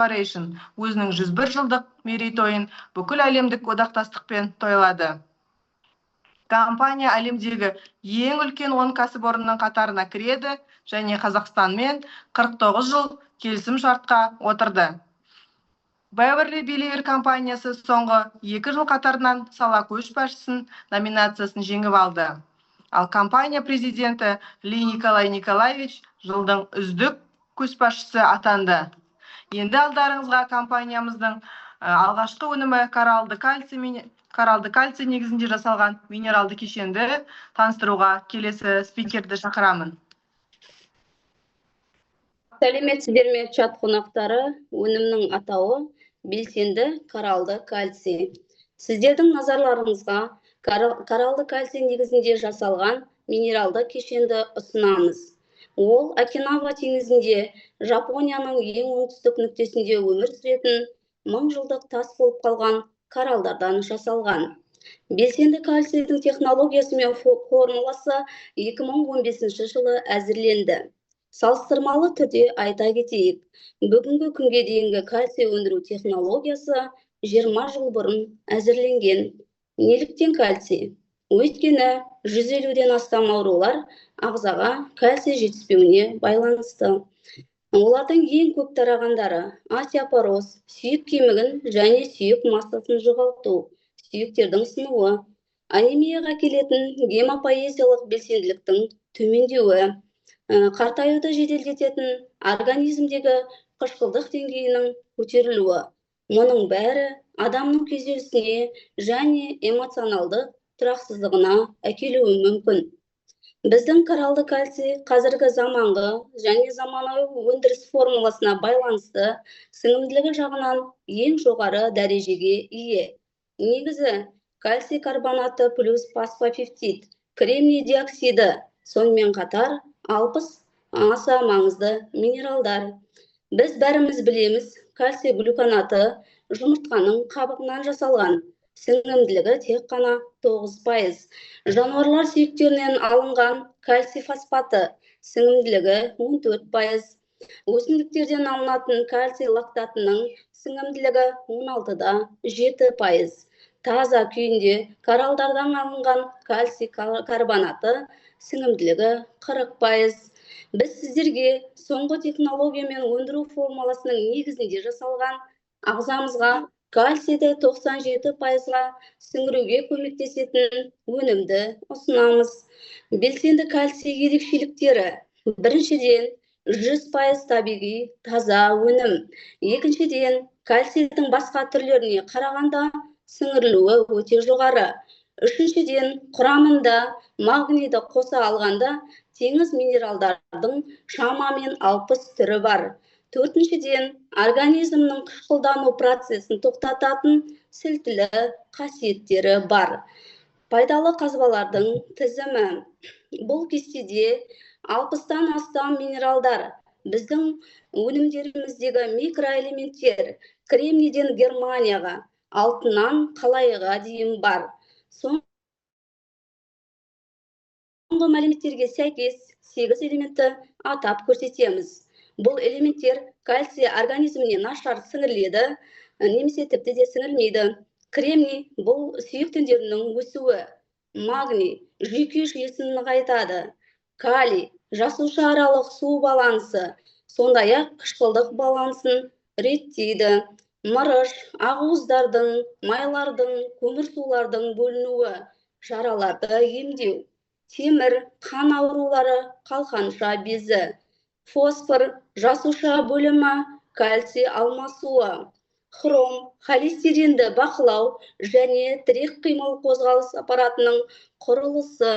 Corporation өзінің 101 жылдық мерейтойын бүкіл әлемдік одақтастықпен тойлады. Компания әлемдегі ең үлкен 10 кәсіпорынның қатарына кіреді және Қазақстанмен 49 жыл келісім шартқа отырды. Beverly Belier компаниясы соңғы 2 жыл қатарынан сала көшбасшысының номинациясын жеңіп алды. Ал компания президенті Ли Николай Николаевич жылдың үздік көшбасшысы атанды. Енді алдарыңызға компаниямыздың алғашқы өнімі коралды кальций негізінде жасалған минералды кешенді таныстыруға келесі спикерді шақырамын. Сәлеметсіздер ме, чат қонақтары? Өнімнің атауы белсенді коралды кальций. Сіздердің назарларыңызға коралды кальций негізінде жасалған минералды кешенді ұсынамыз. Ол Окинава теңізінде Жапонияның ең оңтүстік нүктесінде өмір сүретін 1000 жылдық тас болып қалған коралдардан жасалған. Белсенді кальцийдің технологиясы мен формуласы 2015 жылы әзірленді. Салыстырмалы түрде айта кетейік, бүгінгі күнге дейінгі кальций өндіру технологиясы 20 жыл бұрын әзірленген. Неліктен кальций? Өйткені 150-ден астам аурулар ағзаға кальций жетіспеуіне байланысты. Олардың ең көп тарағандары остеопороз, сүйек кемігін және сүйек массасын жоғалту, сүйектердің сынуы, анемияға келетін гемопоэзиялық белсенділіктің төмендеуі, қартаюды жеделдететін организмдегі қышқылдық деңгейінің көтерілуі. Мұның бәрі адамның күйзелісіне және эмоционалды тұрақсыздығына әкелуі мүмкін. Біздің коралды кальций қазіргі заманғы және заманауи өндіріс формуласына байланысты сіңімділігі жағынан ең жоғары дәрежеге ие. Негізі кальций карбонаты плюс фосфопептид, кремний диоксиді, сонымен қатар 60 аса маңызды минералдар. Біз бәріміз білеміз, кальций глюконаты жұмыртқаның қабығынан жасалған. Сіңімділігі тек қана 9%. Жануарлар сүйектерінен алынған кальций фосфаты сіңімділігі 14%. Өсімдіктерден алынатын кальций лактатының сіңімділігі 16-7%. Таза күйінде коралдардан алынған кальций карбонаты сіңімділігі 40%. Біз сіздерге соңғы технологиямен өндіру формуласының негізінде жасалған ағзамызға кальцийді 97%-ға сіңіруге көмектесетін өнімді ұсынамыз. Белсенді кальций ерекшеліктері: біріншіден, 100% табиғи таза өнім. Екіншіден, кальцийдің басқа түрлеріне қарағанда сіңірілуі өте жоғары. Үшіншіден, құрамында магнийді қоса алғанда теңіз минералдардың шамамен 60 түрі бар. Төртіншіден, организмнің қышқылдану процесін тоқтататын сілтілі қасиеттері бар. Пайдалы қазбалардың тізімі. Бұл кестеде 60-тан астам минералдар. Біздің өнімдеріміздегі микроэлементтер кремнийден Германияға, алтыннан қалайға дейін бар. Соңғы мәліметтерге сәйкес 8 элементті атап көрсетеміз. Бұл элементтер кальций организміне нашар сіңіріледі, немесе тіпті де сіңірілмейді. Кремний бұл сүйек тіндерінің өсуі. Магний жүйке жүйесін нығайтады. Калий жасуша аралық су балансы, сондай-ақ қышқылдық балансын реттейді. Мырыш ақуыздардың, майлардың, көмірсулардың бөлінуі, жараларды емдеу. Темір қан аурулары, қалқанша безі. Фосфор жасуша бөлімі, кальций алмасуы. Хром холестеринді бақылау және тірек қимыл қозғалыс аппаратының құрылысы.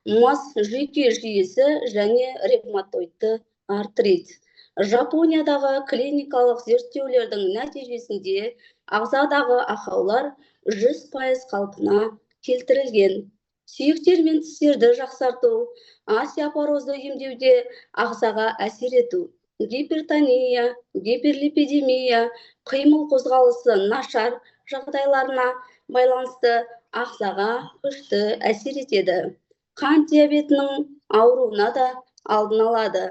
Мыс жүйке жүйесі және ревматоидты артрит. Жапониядағы клиникалық зерттеулердің нәтижесінде ағзадағы ақаулар 100% қалпына келтірілген. Сүйектер мен тістерді жақсарту, остеопорозды емдеуде ағзаға әсер ету. Гипертония, гиперлипидемия, қимыл қозғалысы нашар жағдайларына байланысты ағзаға күшті әсер етеді. Қан диабетінің ауруына да алдын алады.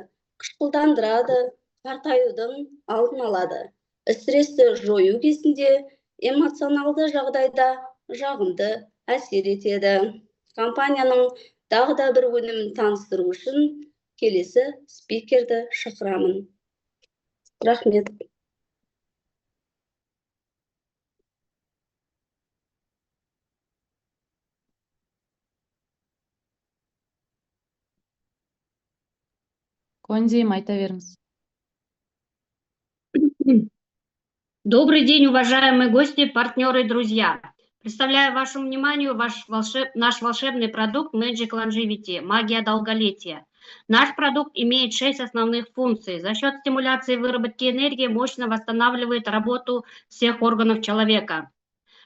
Қышқылдандырады, қартаюдың алдын алады. Стрессті жою кезінде эмоционалды жағдайда жағымды әсер етеді. Компанияның тағы да бір өнімін таныстыру үшін келесі спикерді шақырамын. Рахмет. Кондием, айта беріңіз. Добрый день, уважаемые гости, партнеры и друзья. Представляю вашему вниманию наш волшебный продукт Magic Longevity, магия долголетия. Наш продукт имеет 6 основных функций. За счет стимуляции выработки энергии мощно восстанавливает работу всех органов человека.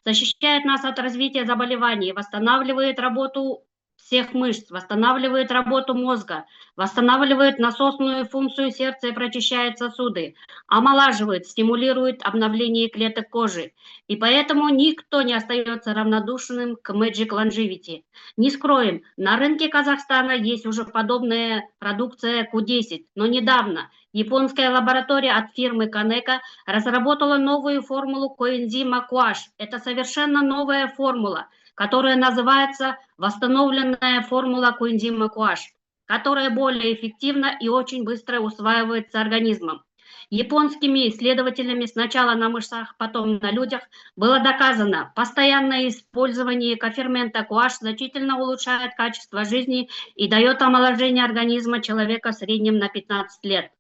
Защищает нас от развития заболеваний, восстанавливает работу всех мышц, восстанавливает работу мозга, восстанавливает насосную функцию сердца и прочищает сосуды, омолаживает, стимулирует обновление клеток кожи. И поэтому никто не остается равнодушным к Magic Longevity. Не скроем, на рынке Казахстана есть уже подобная продукция Q10, но недавно японская лаборатория от фирмы Kaneka разработала новую формулу коэнзима QASH. Это совершенно новая формула, которая называется восстановленная формула коэнзима QASH, которая более эффективна и очень быстро усваивается организмом. Японскими исследователями сначала на мышцах, потом на людях было доказано, постоянное использование кофермента QASH значительно улучшает качество жизни и дает омоложение организма человека в среднем на 15 лет.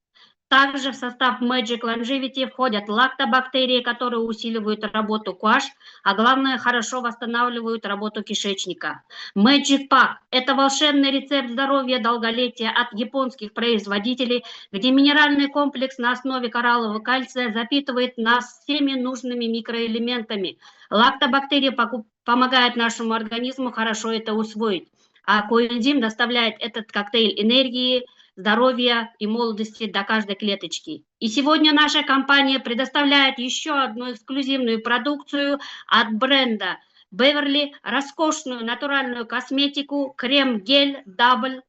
Также в состав Magic Longevity входят лактобактерии, которые усиливают работу QASH, а главное, хорошо восстанавливают работу кишечника. Magic Pack – это волшебный рецепт здоровья долголетия от японских производителей, где минеральный комплекс на основе кораллового кальция запитывает нас всеми нужными микроэлементами. Лактобактерии помогают нашему организму хорошо это усвоить, а коэнзим доставляет этот коктейль энергии, здоровья и молодости до каждой клеточки. И сегодня наша компания предоставляет еще одну эксклюзивную продукцию от бренда Beverly, роскошную натуральную косметику, крем-гель Double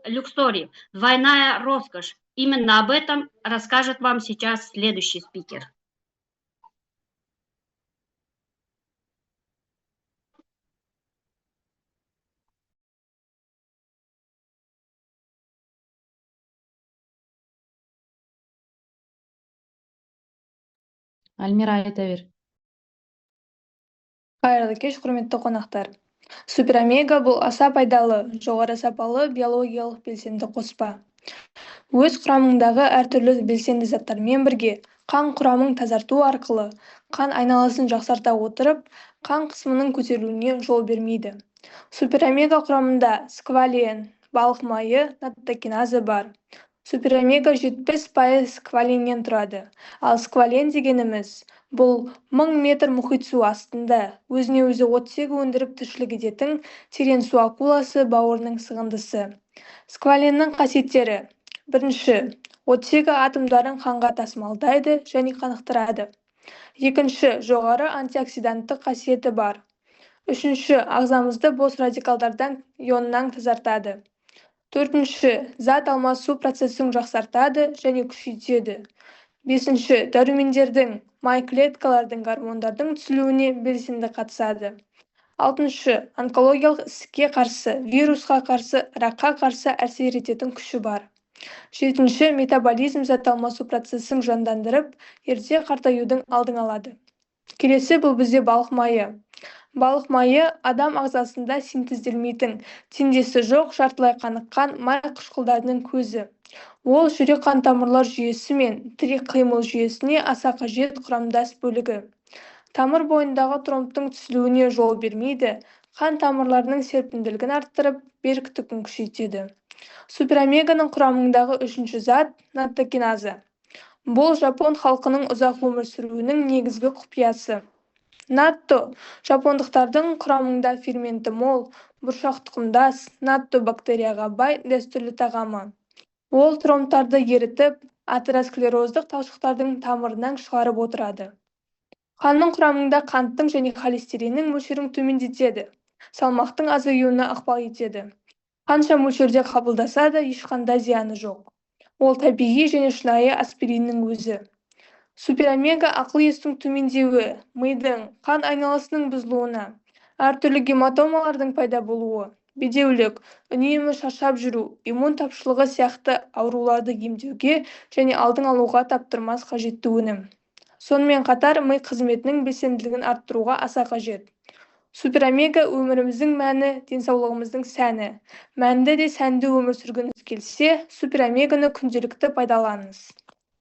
Luxury, двойная роскошь. Именно об этом расскажет вам сейчас следующий спикер. Альмира, айта бер. Қайырлы кеш, құрметті қонақтар. Суперомега бұл аса пайдалы, жоғары сапалы биологиялық белсенді қоспа. Өз құрамындағы әртүрлі белсенді заттармен бірге қан құрамын тазарту арқылы қан айналасын жақсарта отырып, қан қысымының көтерілуіне жол бермейді. Суперомега құрамында сквален, балық майы, наттокиназа бар. Суперомега 70% скваленнен тұрады, ал сквален дегеніміз бұл 1000 метр мұхит су астында өзіне өзі оттегі өндіріп тіршілік ететін терең су акуласы бауырының сығындысы. Скваленнің қасиеттері: бірінші, оттегі атомдарын қанға тасымалдайды және қанықтырады. Екінші, жоғары антиоксиданттық қасиеті бар. Үшінші, ағзамызды бос радикалдардан ионнан тазартады. Төртінші, зат алмасу процесін жақсартады және күшейтеді. Бесінші, дәрумендердің, май клеткалардың гормондардың түзілуіне белсенді қатысады. Алтыншы, онкологиялық ісікке қарсы, вирусқа қарсы, ракқа қарсы әсер ететін күші бар. Жетінші, метаболизм зат алмасу процесін жандандырып, ерте қартаюдың алдын алады. Келесі бұл бізде балық майы. Балық майы адам ағзасында синтезделмейтін, теңдесі жоқ жартылай қаныққан май қышқылдарының көзі. Ол жүрек қан тамырлар жүйесі мен тірек қимыл жүйесіне аса қажет құрамдас бөлігі. Тамыр бойындағы тромбтың түзілуіне жол бермейді, қан тамырларының серпімділігін арттырып, беріктігін күшейтеді. Суперомеганың құрамындағы үшінші зат наттокиназа. Бұл жапон халқының ұзақ өмір сүруінің негізгі құпиясы. Натто жапондықтардың құрамында ферменті мол, бұршақ тұқымдас, натто бактерияға бай дәстүрлі тағамы. Ол тромбтарды ерітіп, атеросклероздық талшықтардың тамырынан шығарып отырады. Қанның құрамында қанттың және холестериннің мөлшерін төмендетеді, салмақтың азаюына ықпал етеді. Қанша мөлшерде қабылдаса да ешқандай зияны жоқ. Ол табиғи және шынайы аспириннің өзі. Суперомега ақыл естің төмендеуі, мидың, қан айналысының бұзылуына, әртүрлі гематомалардың пайда болуы, бедеулік, үнемі шаршап жүру, иммун тапшылығы сияқты ауруларды емдеуге және алдын алуға таптырмас қажетті өнім. Сонымен қатар ми қызметінің белсенділігін арттыруға аса қажет. Суперомега өміріміздің мәні, денсаулығымыздың сәні. Мәнді де сәнді өмір сүргіңіз келсе, суперомеганы күнделікті пайдаланыңыз.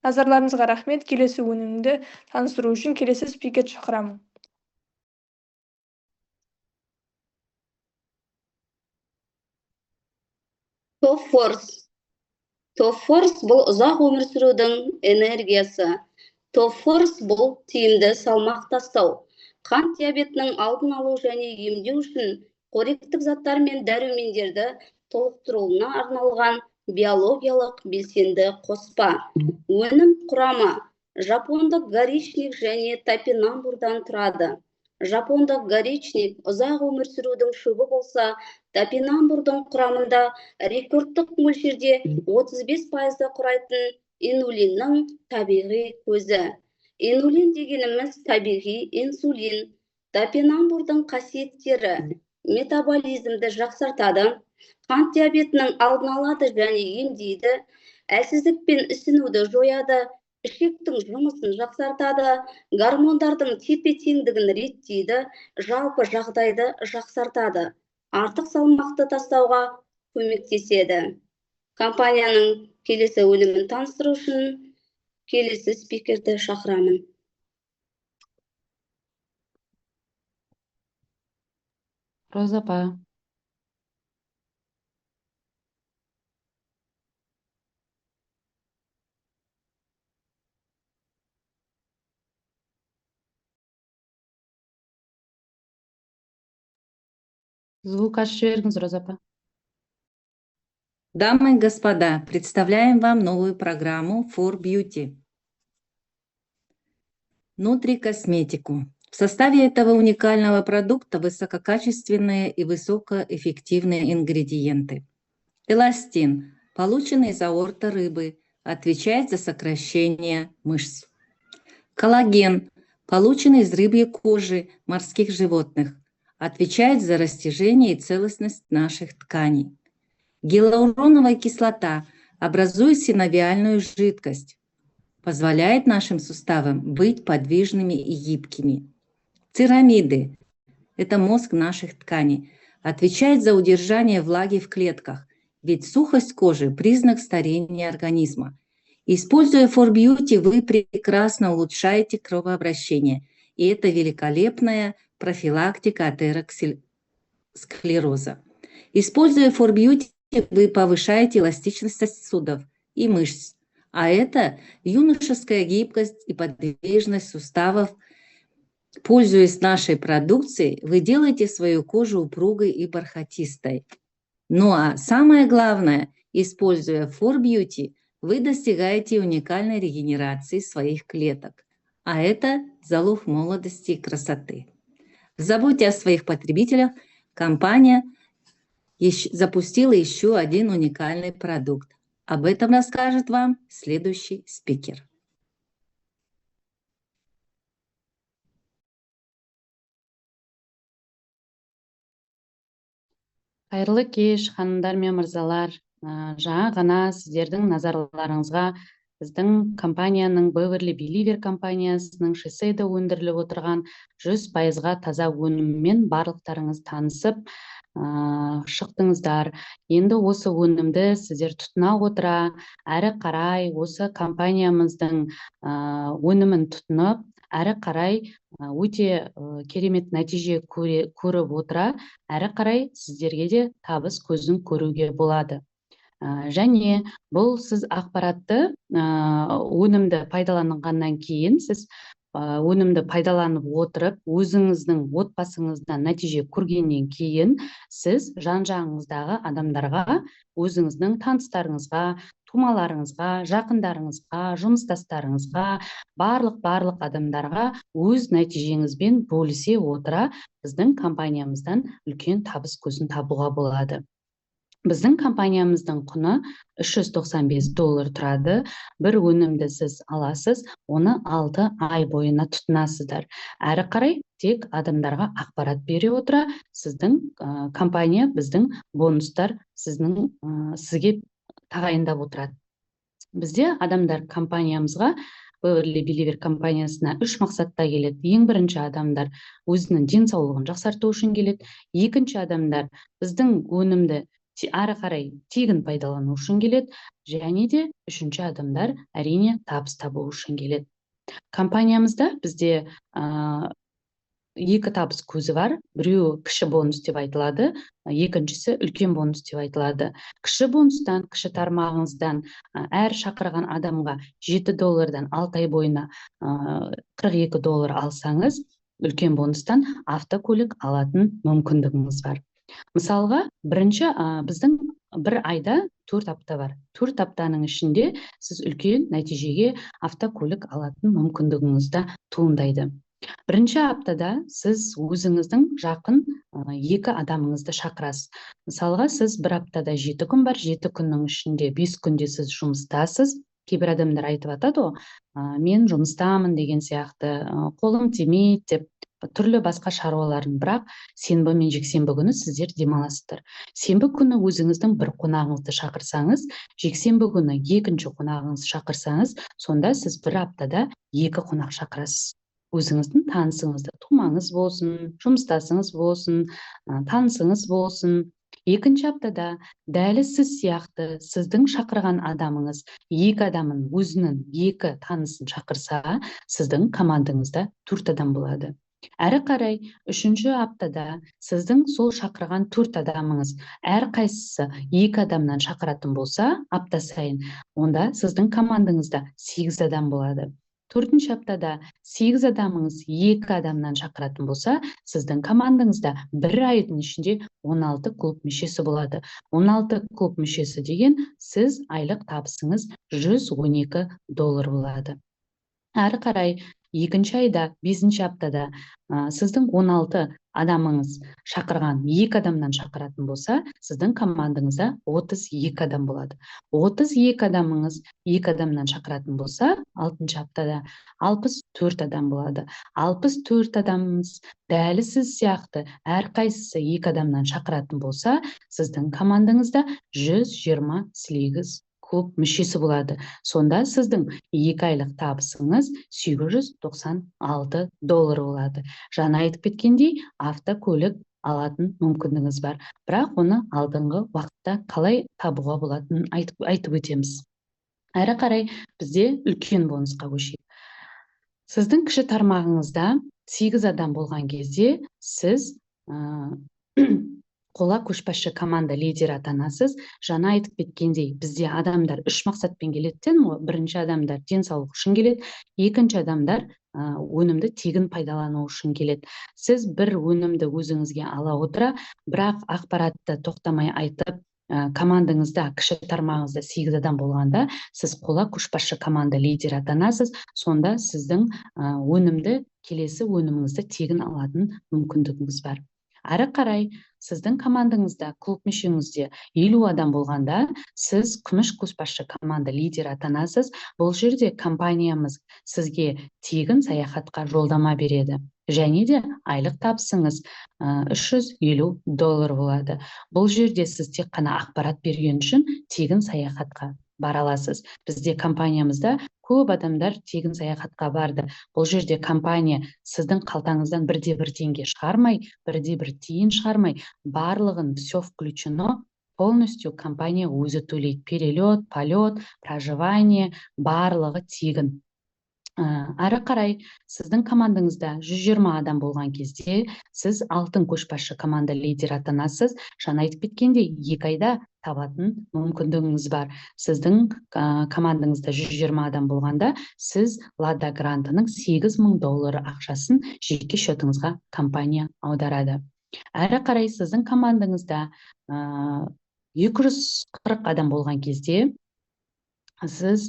Назарларыңызға рахмет. Келесі өнімді таныстыру үшін келесі спикер шақырамын. Топ-форс. Топ-форс бұл ұзақ өмір сүрудің энергиясы. Топ-форс бұл тиімді салмақ тастау. Қант диабетінің алдын алу және емдеу үшін қоректік заттар мен дәрумендерді толықтыруына арналған биологиялық белсенді қоспа. Өнім құрамы жапондық горичник және топинамбурдан тұрады. Жапондық горичник ұзақ өмір сүрудің шөбі болса, топинамбурдың құрамында рекордтық мөлшерде 35% құрайтын инулиннің табиғи көзі. Инулин дегеніміз табиғи инсулин. Топинамбурдың қасиеттері метаболизмді жақсартады, қант диабетінің алдын алады және емдейді, әлсіздік пен ісінуді жояды, ішектің жұмысын жақсартады, гормондардың тепе-теңдігін реттейді, жалпы жағдайды жақсартады, артық салмақты тастауға көмектеседі. Компанияның келесі өнімін таныстыру үшін келесі спикерді шақырамын. Роза апа. Звук ашып жіберіңіз, Роза апа. Дамы и господа, представляем вам новую программу For Beauty. Нутрикосметику. В составе этого уникального продукта высококачественные и высокоэффективные ингредиенты. Эластин, полученный из аорта рыбы, отвечает за сокращение мышц. Коллаген, полученный из рыбьей кожи морских животных, отвечает за растяжение и целостность наших тканей. Гиалуроновая кислота образует синовиальную жидкость, позволяет нашим суставам быть подвижными и гибкими. Церамиды – это мозг наших тканей, отвечает за удержание влаги в клетках, ведь сухость кожи – признак старения организма. Используя For Beauty, вы прекрасно улучшаете кровообращение, и это великолепная профилактика атеросклероза. Используя For Beauty, вы повышаете эластичность сосудов и мышц, а это юношеская гибкость и подвижность суставов. Пользуясь нашей продукцией, вы делаете свою кожу упругой и бархатистой. Ну а самое главное, используя For Beauty, вы достигаете уникальной регенерации своих клеток, а это залог молодости и красоты. Забудьте о своих потребителях, компания запустила еще один уникальный продукт. Об этом расскажет вам следующий спикер. Қайырлы кеш, ханымдар мен мырзалар. Жаңа ғана сіздердің назарларыңызға біздің компанияның Beverly Believer компаниясының Шисейда өндіріліп отырған 100%-ға таза өніммен барлықтарыңыз танысып шықтыңыздар. Енді осы өнімді сіздер тұтына отыра, әрі қарай осы компаниямыздың өнімін тұтынып, әрі қарай өте керемет нәтиже көріп отыра, әрі қарай сіздерге де табыс көзін көруге болады. Және бұл сіз ақпаратты өнімді пайдаланғаннан кейін, сіз өнімді пайдаланып отырып, өзіңіздің отбасыңыздан нәтиже көргеннен кейін, сіз жан-жағыңыздағы адамдарға, өзіңіздің таныстарыңызға, тумаларыңызға, жақындарыңызға, жұмыстастарыңызға, барлық адамдарға өз нәтижеңізбен бөлісе отыра, біздің компаниямыздан үлкен табыс көзін табуға болады. Біздің компаниямыздың құны $395 тұрады. Бір өнімді сіз аласыз, оны 6 ай бойына тұтынасыздар. Әрі қарай тек адамдарға ақпарат бере отыра, сіздің компания біздің бонустар сізге тағайындап отырады. Бізде адамдар компаниямызға, Beverly Believer компаниясына 3 мақсатта келеді. Ең бірінші адамдар өзінің денсаулығын жақсарту үшін келеді. Екінші адамдар біздің өнімді ары қарай тегін пайдалану үшін келеді. Және де үшінші адамдар әрине табыс табу үшін келеді. Компаниямызда бізде екі табыс көзі бар. Біреуі кіші бонус деп айтылады, екіншісі үлкен бонус деп айтылады. Кіші бонустан, кіші тармағыңыздан әр шақырған адамға $7 6 ай бойына $42 алсаңыз, үлкен бонустан автокөлік алатын мүмкіндігіңіз бар. Мысалға, біздің бір айда 4 апта бар. 4 аптаның ішінде сіз үлкен нәтижеге автокөлік алатын мүмкіндігіңізді туындайды. Бірінші аптада сіз өзіңіздің жақын 2 адамыңызды шақырасыз. Мысалға, сіз бір аптада 7 күн бар, 7 күннің ішінде 5 күнде сіз жұмыстасыз. Кейбір адамдар айтып атады, мен жұмыстамын деген сияқты, қолым тимейді деп, түрлі басқа шаруаларын, бірақ сенбі мен жексенбі күні сіздер демаласыздар. Сенбі күні өзіңіздің бір қонағыңызды шақырсаңыз, жексенбі күні екінші қонағыңызды шақырсаңыз, сонда сіз бір аптада 2 қонақ шақырасыз. Өзіңіздің танысыңызды, тумаңыз болсын, жұмыстасыңыз болсын, танысыңыз болсын. Екінші аптада дәл сіз сияқты сіздің шақырған адамыңыз 2 адамын өзінің 2 танысын шақырса, сіздің командаңызда 4 адам болады. Әрі қарай, үшінші аптада сіздің сол шақырған 4 адамыңыз әр қайсысы 2 адамнан шақыратын болса, апта сайын, онда сіздің командаңызда 8 адам болады. 4-ші аптада 8 адамыңыз 2 адамнан шақыратын болса, сіздің командаңызда бір айдың ішінде 16 клуб мүшесі болады. 16 клуб мүшесі деген сіз айлық табысыңыз $112 болады. Әрі қарай, екінші айда, 5-ші аптада сіздің 16 адамыңыз шақырған 2 адамнан шақыратын болса, сіздің командаңызда 32 адам болады. 32 адамыңыз 2 адамнан шақыратын болса, 6-ші аптада 64 адам болады. 64 адамыңыз дәл сіз сияқты әр қайсысы 2 адамнан шақыратын болса, сіздің командаңызда 128 клуб мүшесі болады. Сонда сіздің 2 айлық табысыңыз $896 болады. Жаңа айтып кеткендей, автокөлік алатын мүмкіндігіңіз бар. Бірақ оны алдыңғы уақытта қалай табуға болатынын айтып өтеміз. Әрі қарай бізде үлкен бонусқа көшейік. Сіздің кіші тармағыңызда 8 адам болған кезде сіз қола көшбасшы команда лидері атанасыз. Жаңа айтып кеткендей, бізде адамдар 3 мақсатпен келеді. Бірінші адамдар денсаулық үшін келеді, екінші адамдар өнімді тегін пайдалану үшін келеді. Сіз бір өнімді өзіңізге ала отыра, бірақ ақпаратты тоқтамай айтып, командаңызда, кіші тармағыңызда 8 адам болғанда, сіз қола көшбасшы команда лидері атанасыз. Сонда сіздің келесі өніміңізді тегін алатын мүмкіндігіңіз бар. Әрі қарай, сіздің командаңызда, клуб мүшеңізде 50 адам болғанда, сіз күміс көшбасшы команда лидері атанасыз. Бұл жерде компаниямыз сізге тегін саяхатқа жолдама береді. Және де айлық табысыңыз $350 болады. Бұл жерде сіз тек қана ақпарат берген үшін тегін саяхатқа бара аласыз. Бізде компаниямызда көп адамдар тегін саяхатқа барды. Бұл жерде компания сіздің қалтаңыздан 1 теңге шығармай, 1 тиын шығармай, барлығын все включено, полностью компания өзі төлейді. Перелет, полет, проживание, барлығы тегін. Әрі қарай, сіздің командаңызда 120 адам болған кезде, сіз алтын көшбасшы команда лидері атанасыз. Жаңа айтып кеткендей, 2 айда табатын мүмкіндігіңіз бар. Сіздің командаңызда 120 адам болғанда, сіз Лада грантының $8,000 ақшасын жеке шотыңызға компания аударады. Әрі қарай, сіздің командаңызда 240 адам болған кезде, сіз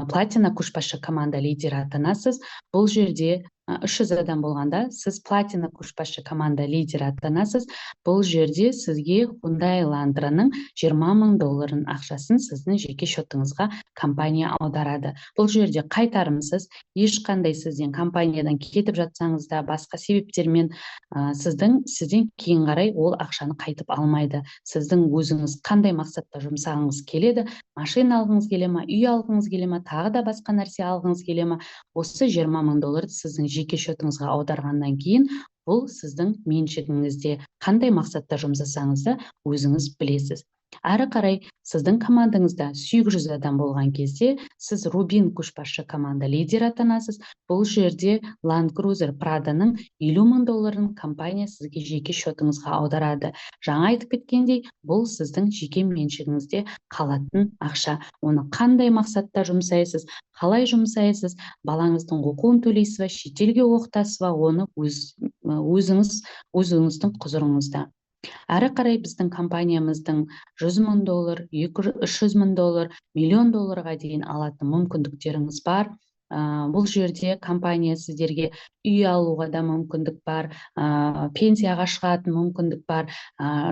платина көшбасшы команда лидері атанасыз. Бұл жерде 300 адам болғанда, сіз платина көшбасшы команда лидері атанасыз. Бұл жерде сізге Hyundai Elantra'ның $20,000 ақшасын сіздің жеке шотыңызға компания аударады. Бұл жерде қайтарымсыз, ешқандай сізден компаниядан кетіп жатсаңыз да, басқа себептермен сізден кейін қарай ол ақшаны қайтып алмайды. Сіздің өзіңіз қандай мақсатта жұмсағыңыз келеді, машина алғыңыз келе ма, үй алғыңыз келе ма, тағы да басқа нәрсе алғыңыз келе ма, осы $20,000 сіздің жеке шотыңызға аударғаннан кейін, бұл сіздің меншігіңізде. Қандай мақсатта жұмсасаңыз да өзіңіз білесіз. Әрі қарай сіздің командаңызда 800 адам болған кезде, сіз Rubin көшбасшы команда лидері атанасыз. Бұл жерде Land Cruiser Prado'ның $50,000 компания сізге жеке шотыңызға аударады. Жаңа айтып кеткендей, бұл сіздің жеке меншігіңізде қалатын ақша. Оны қандай мақсатта жұмсайсыз, қалай жұмсайсыз, балаңыздың оқуын төлейсіз бе, шетелге оқытасыз ба, оны өзіңіздің құзырыңызда. Әрі қарай біздің компаниямыздың $100,000, $300,000, $1,000,000 дейін алатын мүмкіндіктеріңіз бар. Бұл жерде компания сіздерге үй алуға да мүмкіндік бар, пенсияға шығатын мүмкіндік бар,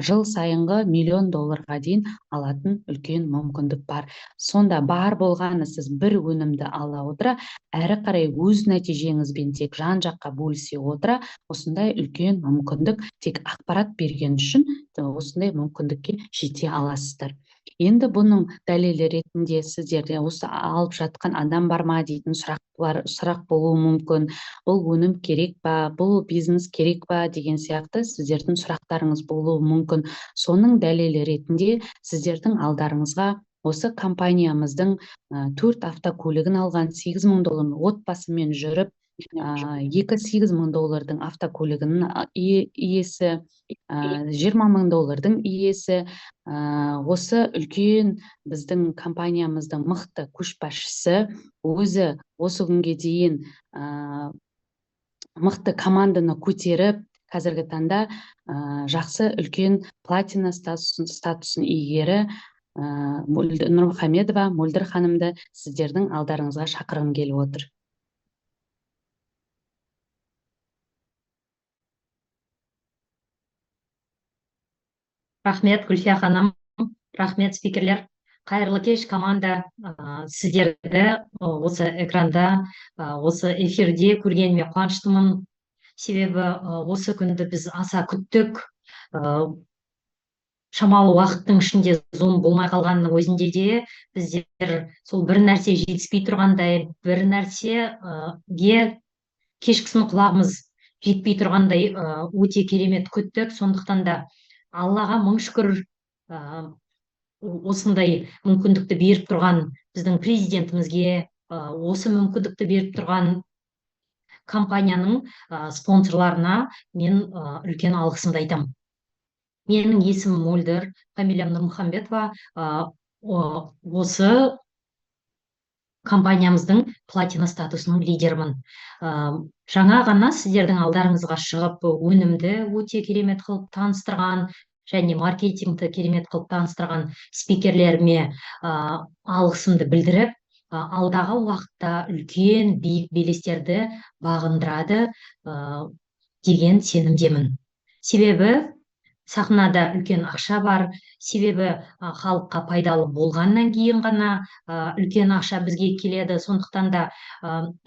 жыл сайынғы $1,000,000 дейін алатын үлкен мүмкіндік бар. Сонда бар болғаны сіз бір өнімді ала отыра, әрі қарай өз нәтижеңізбен тек жан-жаққа бөлісе отыра, осындай үлкен мүмкіндік, тек ақпарат берген үшін осындай мүмкіндікке жете аласыздар. Енді бұның дәлелі ретінде сіздерде осы алып жатқан адам бар ма дейтін сұрақ болуы мүмкін. Бұл өнім керек па, бұл бизнес керек па деген сияқты сіздердің сұрақтарыңыз болуы мүмкін. Соның дәлелі ретінде сіздердің алдарыңызға осы компаниямыздың 4 автокөлігін алған, $8,000 отбасымен жүріп, $8,000 автокөлігінің иесі, $20,000 иесі, осы үлкен біздің компаниямыздың мықты көшбасшысы, өзі осы күнге дейін мықты команданы көтеріп, қазіргі таңда жақсы үлкен платина статусын иегері Нұрмұхамедова Мөлдір ханымды сіздердің алдарыңызға шақырғым келіп отыр. Рахмет, Гүлфия ханым, рахмет, спикерлер. Қайырлы кеш, команда. Сіздерді осы экранда, осы эфирде көргеніме қуаныштымын. Себебі осы күнді біз аса күттік. Шамалы уақыттың ішінде Zoom болмай қалғанның өзінде де біздер сол бір нәрсе жетіспей тұрғандай, бір нәрсеге кешкісін құлағымыз жетпей тұрғандай өте керемет күттік. Сондықтан да Аллаға мың шүкір, осындай мүмкіндікті беріп тұрған біздің президентімізге, осы мүмкіндікті беріп тұрған компанияның спонсорларына мен үлкен алғысымды айтамын. Менің есімім Мөлдір, фамилиям Нұрмұхамбетова. Осы компаниямыздың платина статусының лидерімін. Жаңа ғана сіздердің алдарыңызға шығып, өнімді өте керемет қылып таныстырған және маркетингті керемет қылып таныстырған спикерлеріме алғысымды білдіріп, алдағы уақытта үлкен биік белестерді бағындырады деген сенімдемін. Себебі сахнада үлкен ақша бар, себебі халыққа пайдалы болғаннан кейін ғана үлкен ақша бізге келеді. Сондықтан да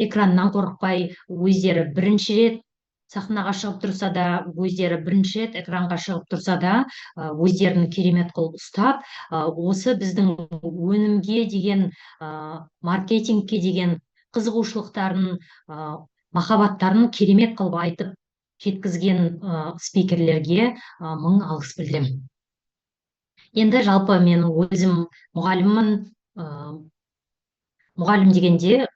экраннан қорықпай, өздері бірінші рет сахнаға шығып тұрса да, өздері бірінші рет экранға шығып тұрса да, өздерін керемет қылып ұстап, осы біздің өнімге деген, маркетингке деген қызығушылықтарын, махаббаттарын керемет қылып айтып жеткізген спикерлерге мың алғыс білдіремін. Енді жалпы мен өзім мұғаліммін. Мұғалім дегенде,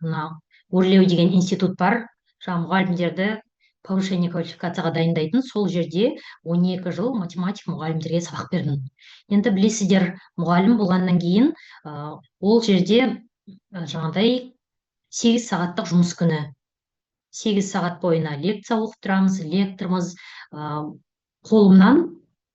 өрлеу деген институт бар. Мұғалімдерді повышение квалификацияға дайындайтын, сол жерде 12 жыл математик мұғалімдерге сабақ бердім. Енді білесіздер, мұғалім болғаннан кейін ол жерде жаңағыдай 8 сағаттық жұмыс күні. 8 сағат бойына лекция оқып тұрамыз, лектормыз, қолымнан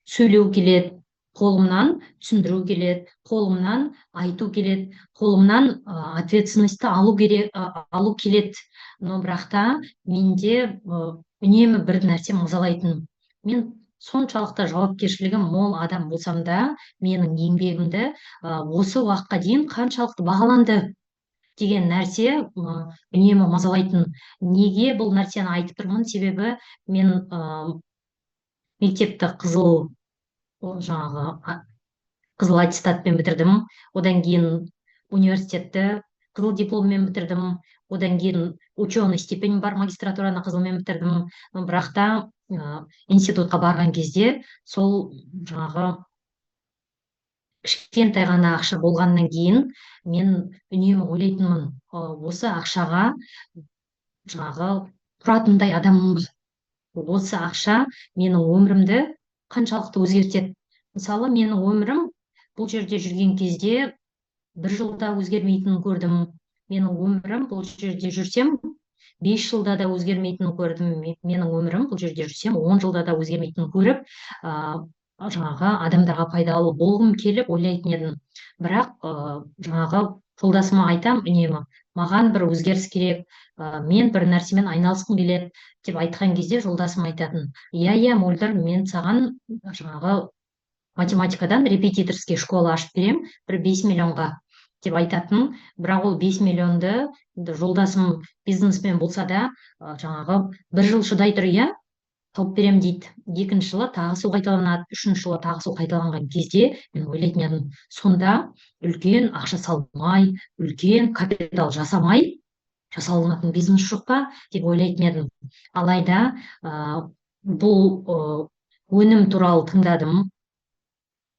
сөйлеу келеді, қолымнан түсіндіру келеді, қолымнан айту келеді, қолымнан ответственностьті алу келеді. Но бірақ та менде үнемі бір нәрсе мазалайтын. Мен соншалықты жауапкершілігім мол адам болсам да, менің еңбегімді осы уақытқа дейін қаншалықты бағаланды деген нәрсе үнемі мазалайтын. Неге бұл нәрсені айтып тұрмын? Себебі мен мектепті қызыл аттестатпен бітірдім. Одан кейін университетті қызыл дипломмен бітірдім. Одан кейін ученый степень бар, магистратураны қызылмен бітірдім. Бірақ та институтқа барған кезде сол кішкентай ғана ақша болғаннан кейін мен үнемі ойлайтынмын, осы ақшаға тұратындай адаммын ба? Осы ақша менің өмірімді қаншалықты өзгертеді? Мысалы, менің өмірім бұл жерде жүрген кезде 1 жылда өзгермейтінін көрдім. Менің өмірім бұл жерде жүрсем 5 жылда да өзгермейтінін көрдім. Менің өмірім бұл жерде жүрсем 10 жылда да өзгермейтінін көріп, адамдарға пайдалы болғым келіп ойлайтын едім. Бірақ жолдасыма айтам үнемі, маған бір өзгеріс керек, мен бір нәрсемен айналысқым келеді деп айтқан кезде жолдасым айтатын: иә, Мөлдір, мен саған математикадан репетиторский школа ашып берем, бір 5 миллионға деп айтатын. Бірақ ол 5 миллионды жолдасым бизнесмен болса да, 1 жыл шыдай тұр, иә, тауып берем дейді. 2-ші жылы тағы сол қайталанады, 3-ші жылы тағы сол қайталанған кезде мен ойлайтын едім, сонда үлкен ақша салмай, үлкен капитал жасамай жасалынатын бизнес жоқ па деп ойлайтын едім. Алайда бұл өнім туралы тыңдадым.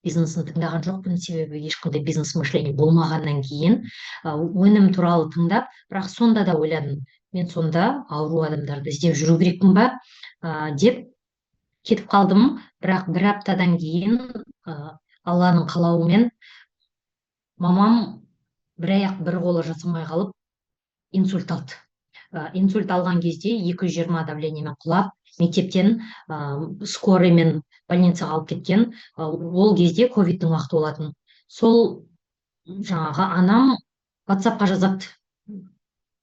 Бизнесін тыңдаған жоқпын, себебі ешқандай бизнес мышление болмағаннан кейін өнім туралы тыңдап, бірақ сонда да ойладым, мен сонда ауру адамдарды іздеп жүру керекпін ба деп кетіп қалдым. Бірақ 1 аптадан кейін Алланың қалауымен мамам 1 аяқ 1 қолы жасамай қалып инсульт алды. Инсульт алған кезде 220 давлениемен құлап, мектептен скорыймен больницаға алып кеткен. Ол кезде ковидтің уақыты болатын. Сол анам WhatsAppқа жазады.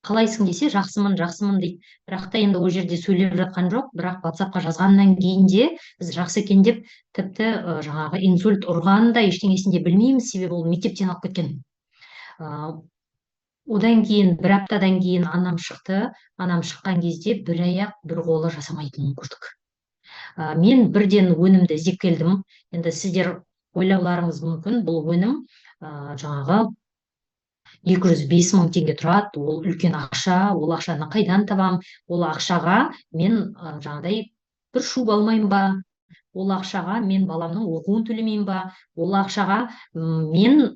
Қалайсың десе, жақсымын дейді. Бірақ та енді ол жерде сөйлеп жатқан жоқ, бірақ WhatsAppқа жазғаннан кейін де біз жақсы екен деп, тіпті инсульт ұрғанын да ештеңесінде білмейміз, себебі ол мектептен алып кеткен. Одан кейін 1 аптадан кейін анам шықты. Анам шыққан кезде 1 аяқ 1 қолы жасамайтынын көрдік. Мен бірден өнімді іздеп келдім. Енді сіздер ойлауларыңыз мүмкін, бұл өнім 205 мың теңге тұрады, ол үлкен ақша, ол ақшаны қайдан табам? Ол ақшаға мен бір шуба алмайым ба? Ол ақшаға мен баламның оқуын төлемеймін ба? Ол ақшаға мен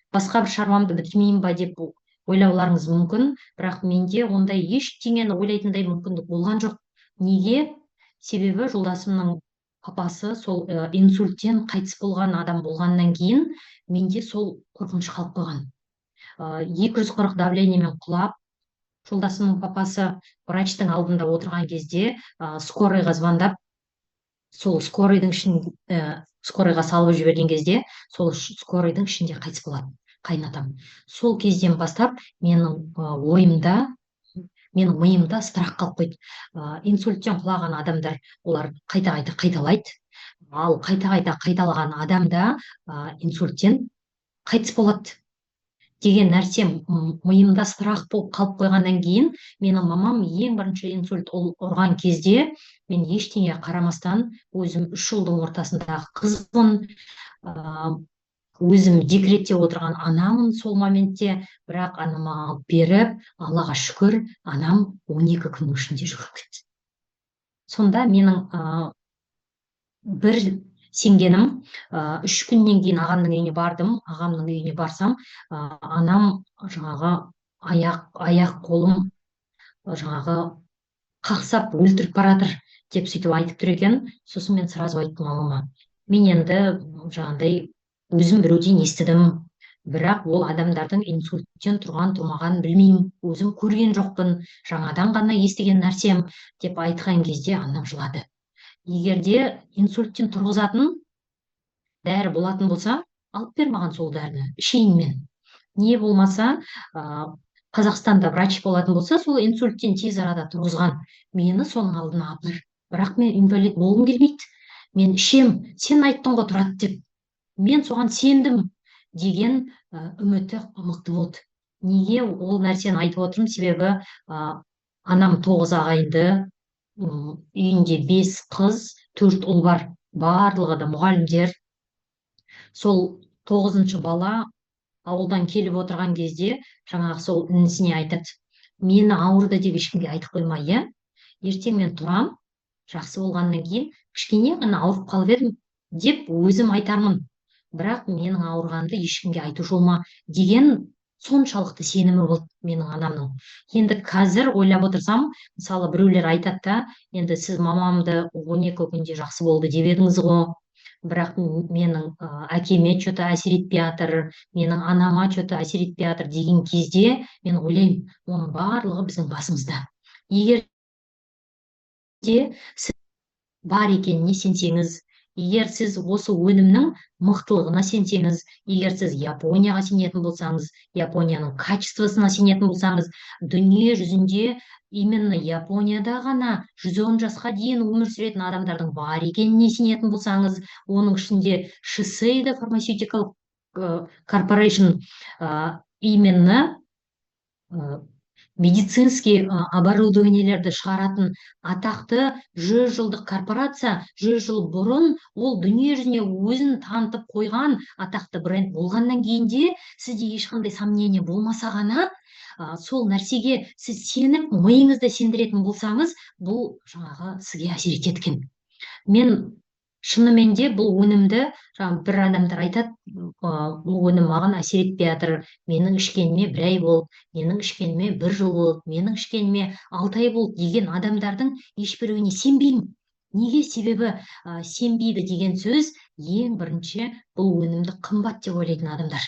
басқа бір шаруамды бітірмеймін ба деп ойлауларыңыз мүмкін. Бірақ менде ондай ештеңені ойлайтындай мүмкіндік болған жоқ. Неге? Себебі жолдасымның папасы сол инсульттен қайтыс болған адам болғаннан кейін менде сол қорқыныш қалып қойған. 240 давлениемен құлап, жолдасымның папасы врачтың алдында отырған кезде скорыйға звондап, сол скорыйдың скорыйға салып жіберген кезде, сол скорыйдың ішінде қайтыс болады қайнатам. Сол кезден бастап менің миымда страх қалып қойды. Инсульттен құлаған адамдар, олар қайта-қайта қайталайды. Ал қайта-қайта қайталаған адамда инсульттен қайтыс болады деген нәрсе миымда страх болып қалып қойғаннан кейін, менің мамам ең бірінші инсульт ұрған кезде мен ештеңе қарамастан, өзім 3 жылдың ортасындағы қызбын, өзім декретте отырған анамын сол моментте, бірақ анама алып беріп, Аллаға шүкір, анам 12 күннің ішінде жүріп кетті. Сонда менің бір сенгенім, 3 күннен кейін ағамның үйіне бардым. Ағамның үйіне барсам, анам аяқ қолым қақсап өлтіріп баратыр деп сөйтіп айтып тұр екен. Сосын мен сразу айттым мамама, мен енді өзім біреуден естідім, бірақ ол адамдардың инсульттен тұрған-тұрмағанын білмеймін, өзім көрген жоқпын, жаңадан ғана естіген нәрсем деп айтқан кезде анам жылады. Егерде инсульттен тұрғызатын дәрі болатын болса, алып бер маған сол дәріні, ішейін мен. Не болмаса, Қазақстанда врач болатын болса, сол инсульттен тез арада тұрғызған. Мені соның алдына алып жүр. Бірақ мен инвалид болғым келмейді. Мен ішем, сен айттың ғой тұрады деп. Мен соған сендім деген үміті мықты болды. Неге ол нәрсені айтып отырмын? Себебі анам 9 ағайынды, үйінде 5 қыз, 4 ұл бар. Барлығы да мұғалімдер. Сол 9-шы бала ауылдан келіп отырған кезде жаңағы сол інісіне айтады: мені ауырды деп ешкімге айтып қойма, иә? Ертең мен тұрам, жақсы болғаннан кейін кішкене ғана ауырып қалып едім деп өзім айтармын. Бірақ менің ауырғанымды ешкімге айтушы болма деген соншалықты сенімі болды менің анамның. Енді қазір ойлап отырсам, мысалы біреулер айтады да, енді сіз мамамды 12 күнде жақсы болды деп едіңіз ғой. Бірақ менің әкеме что-то әсер етпей жатыр, менің анама что-то әсер етпей жатыр деген кезде мен ойлаймын, оның барлығы біздің басымызда. Егер де сіз бар екеніне сенсеңіз, егер сіз осы өнімнің мықтылығына сенсеңіз, егер сіз Японияға сенетін болсаңыз, Японияның качествосына сенетін болсаңыз, дүние жүзінде именно Японияда ғана 110 жасқа дейін өмір сүретін адамдардың бар екеніне сенетін болсаңыз, оның ішінде Shiseido Pharmaceutical Corporation именно медицинский оборудованиелерді шығаратын атақты 100 жылдық корпорация, 100 жыл бұрын ол дүние жүзіне өзін танытып қойған атақты бренд болғаннан кейінде сізде ешқандай сомнение болмаса ғана сол нәрсеге сіз сеніп, миыңызды сендіретін болсаңыз, бұл жаңағы сізге әсер етеді екен. Мен шынымен де бұл өнімді, бір адамдар айтады, бұл өнім маған әсер етпей жатыр, менің ішкеніме 1 ай болды, менің ішкеніме 1 жыл болды, менің ішкеніме 6 ай болды деген адамдардың ешбіреуіне сенбеймін. Неге? Себебі сенбейді деген сөз ең бірінші бұл өнімді қымбат деп ойлайтын адамдар.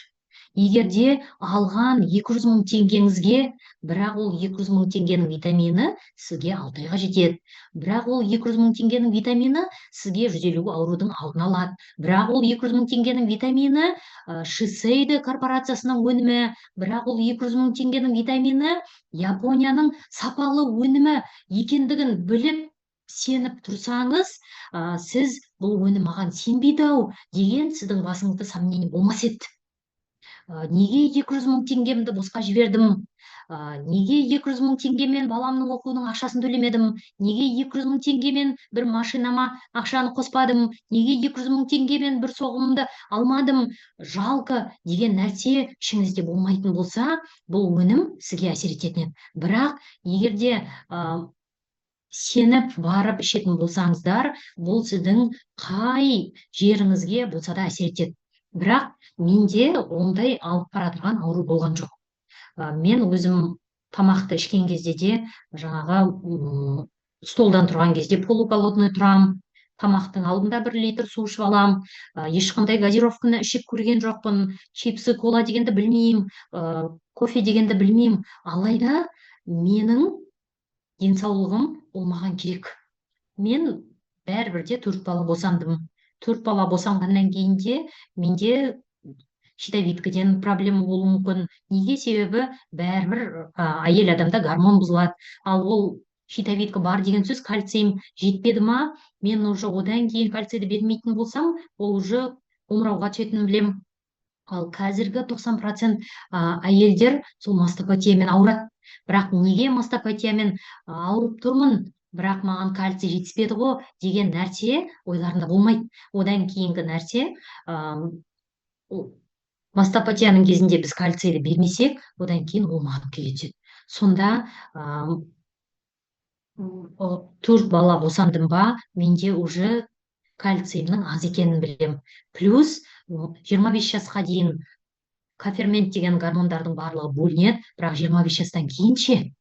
Егер де алған 200 мың теңгеңізге, бірақ ол 200 мың теңгенің витамины сізге 6 айға жетеді. Бірақ ол 200 мың теңгенің витамины сізге 150 аурудың алдын алады. Бірақ ол 200 мың теңгенің витамины Shiseido корпорациясының өнімі. Бірақ ол 200 мың теңгенің витамины Японияның сапалы өнімі екендігін біліп, сеніп тұрсаңыз, сіз бұл өнім маған сенбейді-ау деген сіздің басыңызда сомнение болмас еді. Неге 200 мың теңгемді босқа жібердім? Неге 200 мың теңгемен баламның оқуының ақшасын төлемедім? Неге 200 мың теңгемен бір машинама ақшаны қоспадым? Неге 200 мың теңгемен бір соғымымды алмадым? Жалко деген нәрсе ішіңізде болмайтын болса, бұл өнім сізге әсер ететін. Бірақ егерде сеніп барып ішетін болсаңыздар, бұл сіздің қай жеріңізге болса да әсер етеді. Бірақ менде ондай алып баратырған ауру болған жоқ. Мен өзім тамақты ішкен кезде де, жаңағы столдан тұрған кезде полуголодный тұрам, тамақтың алдында 1 литр су ішіп алам, ешқандай газировканы ішіп көрген жоқпын, чипсы, кола дегенді білмеймін, кофе дегенді білмеймін. Алайда менің денсаулығым ол маған керек. Мен бәрібірде 4 бала босандым. 4 бала босанғаннан кейінде менде щитовидкіден проблема болуы мүмкін. Неге? Себебі бәрібір әйел адамда гормон бұзылады. Ал ол щитовидка бар деген сөз кальцийм жетпеді ма, мен уже одан кейін кальцийді бермейтін болсам, ол уже омырауға түсетінін білем. Ал қазіргі 90% әйелдер сол мастопатиямен ауырады. Бірақ неге мастопатиямен ауырып тұрмын? Бірақ маған кальций жетіспеді ғой деген нәрсе ойларында болмайды. Одан кейінгі нәрсе, мастопатияның кезінде біз кальцийді бермесек, одан кейін ол маған келеді. Сонда 4 бала босандым ба, менде уже кальцийімнің аз екенін білем. Плюс 25 жасқа дейін кофермент деген гормондардың барлығы бөлінеді, бірақ 25 жастан кейінше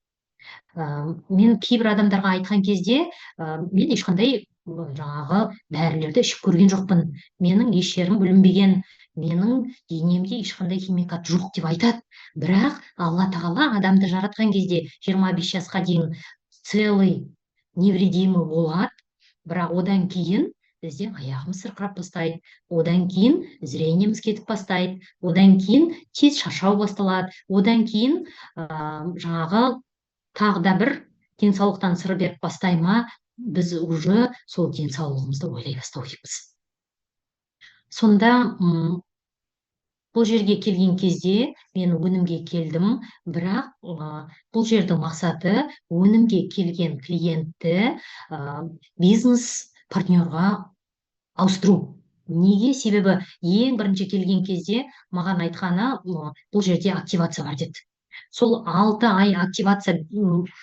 мен кейбір адамдарға айтқан кезде, мен ешқандай жаңағы дәрілерді ішіп көрген жоқпын. Менің еш жерім бүлінбеген, менің денемде ешқандай химикат жоқ деп айтады. Бірақ Алла тағала адамды жаратқан кезде 25 жасқа дейін целый невредимый болады, бірақ одан кейін бізде аяғымыз сырқырап бастайды, одан кейін зрениеміз кетіп бастайды, одан кейін тез шаршау басталады, одан кейін жаңағы тағы да бір денсаулықтан сыр беріп бастай ма, біз уже сол денсаулығымызды ойлай бастау керекпіз. Сонда бұл жерге келген кезде мен өнімге келдім, бірақ бұл жердің мақсаты өнімге келген клиентті бизнес партнерға ауыстыру. Неге? Себебі ең бірінші келген кезде маған айтқаны бұл жерде активация бар деді. Сол 6 ай активация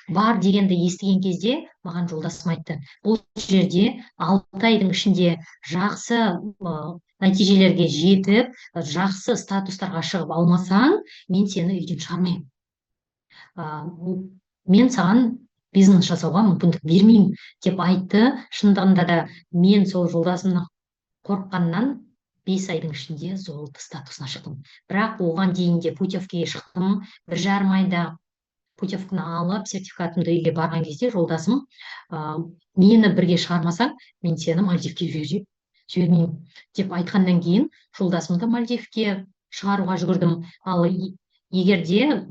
бар дегенді естіген кезде маған жолдасым айтты, бұл жерде 6 айдың ішінде жақсы нәтижелерге жетіп, жақсы статустарға шығып алмасаң, мен сені үйден шығармаймын. Мен саған бизнес жасауға мүмкіндік бермеймін деп айтты. Шындығында да мен сол жолдасымның қорыққаннан 5 айдың ішінде золото статусына шықтым. Бірақ оған дейін де путевкеге шықтым. 1,5 айда путевканы алып, сертификатымды үйге барған кезде жолдасым, мені бірге шығармасаң, мен сені Мальдивке жібермеймін деп айтқаннан кейін жолдасымды Мальдивке шығаруға жүгірдім. Ал егерде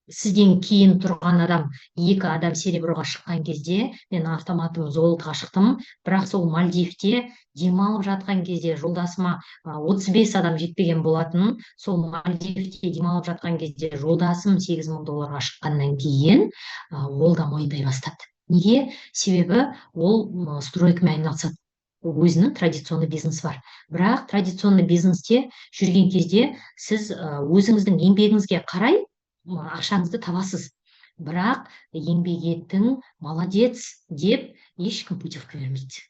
сізден кейін тұрған адам 2 адам сереброға шыққан кезде мен автоматым золотоға шықтым. Бірақ сол Мальдивте демалып жатқан кезде жолдасыма 35 адам жетпеген болатын. Сол Мальдивте демалып жатқан кезде жолдасым $8,000 шыққаннан кейін ол да мойындай бастады. Неге? Себебі ол стройкамен айналысады. Өзінің традиционный бизнес бар. Бірақ традиционный бизнесте жүрген кезде сіз өзіңіздің еңбегіңізге қарай ақшаңызды табасыз. Бірақ еңбек еттің, молодец деп ешкім путевка бермейді.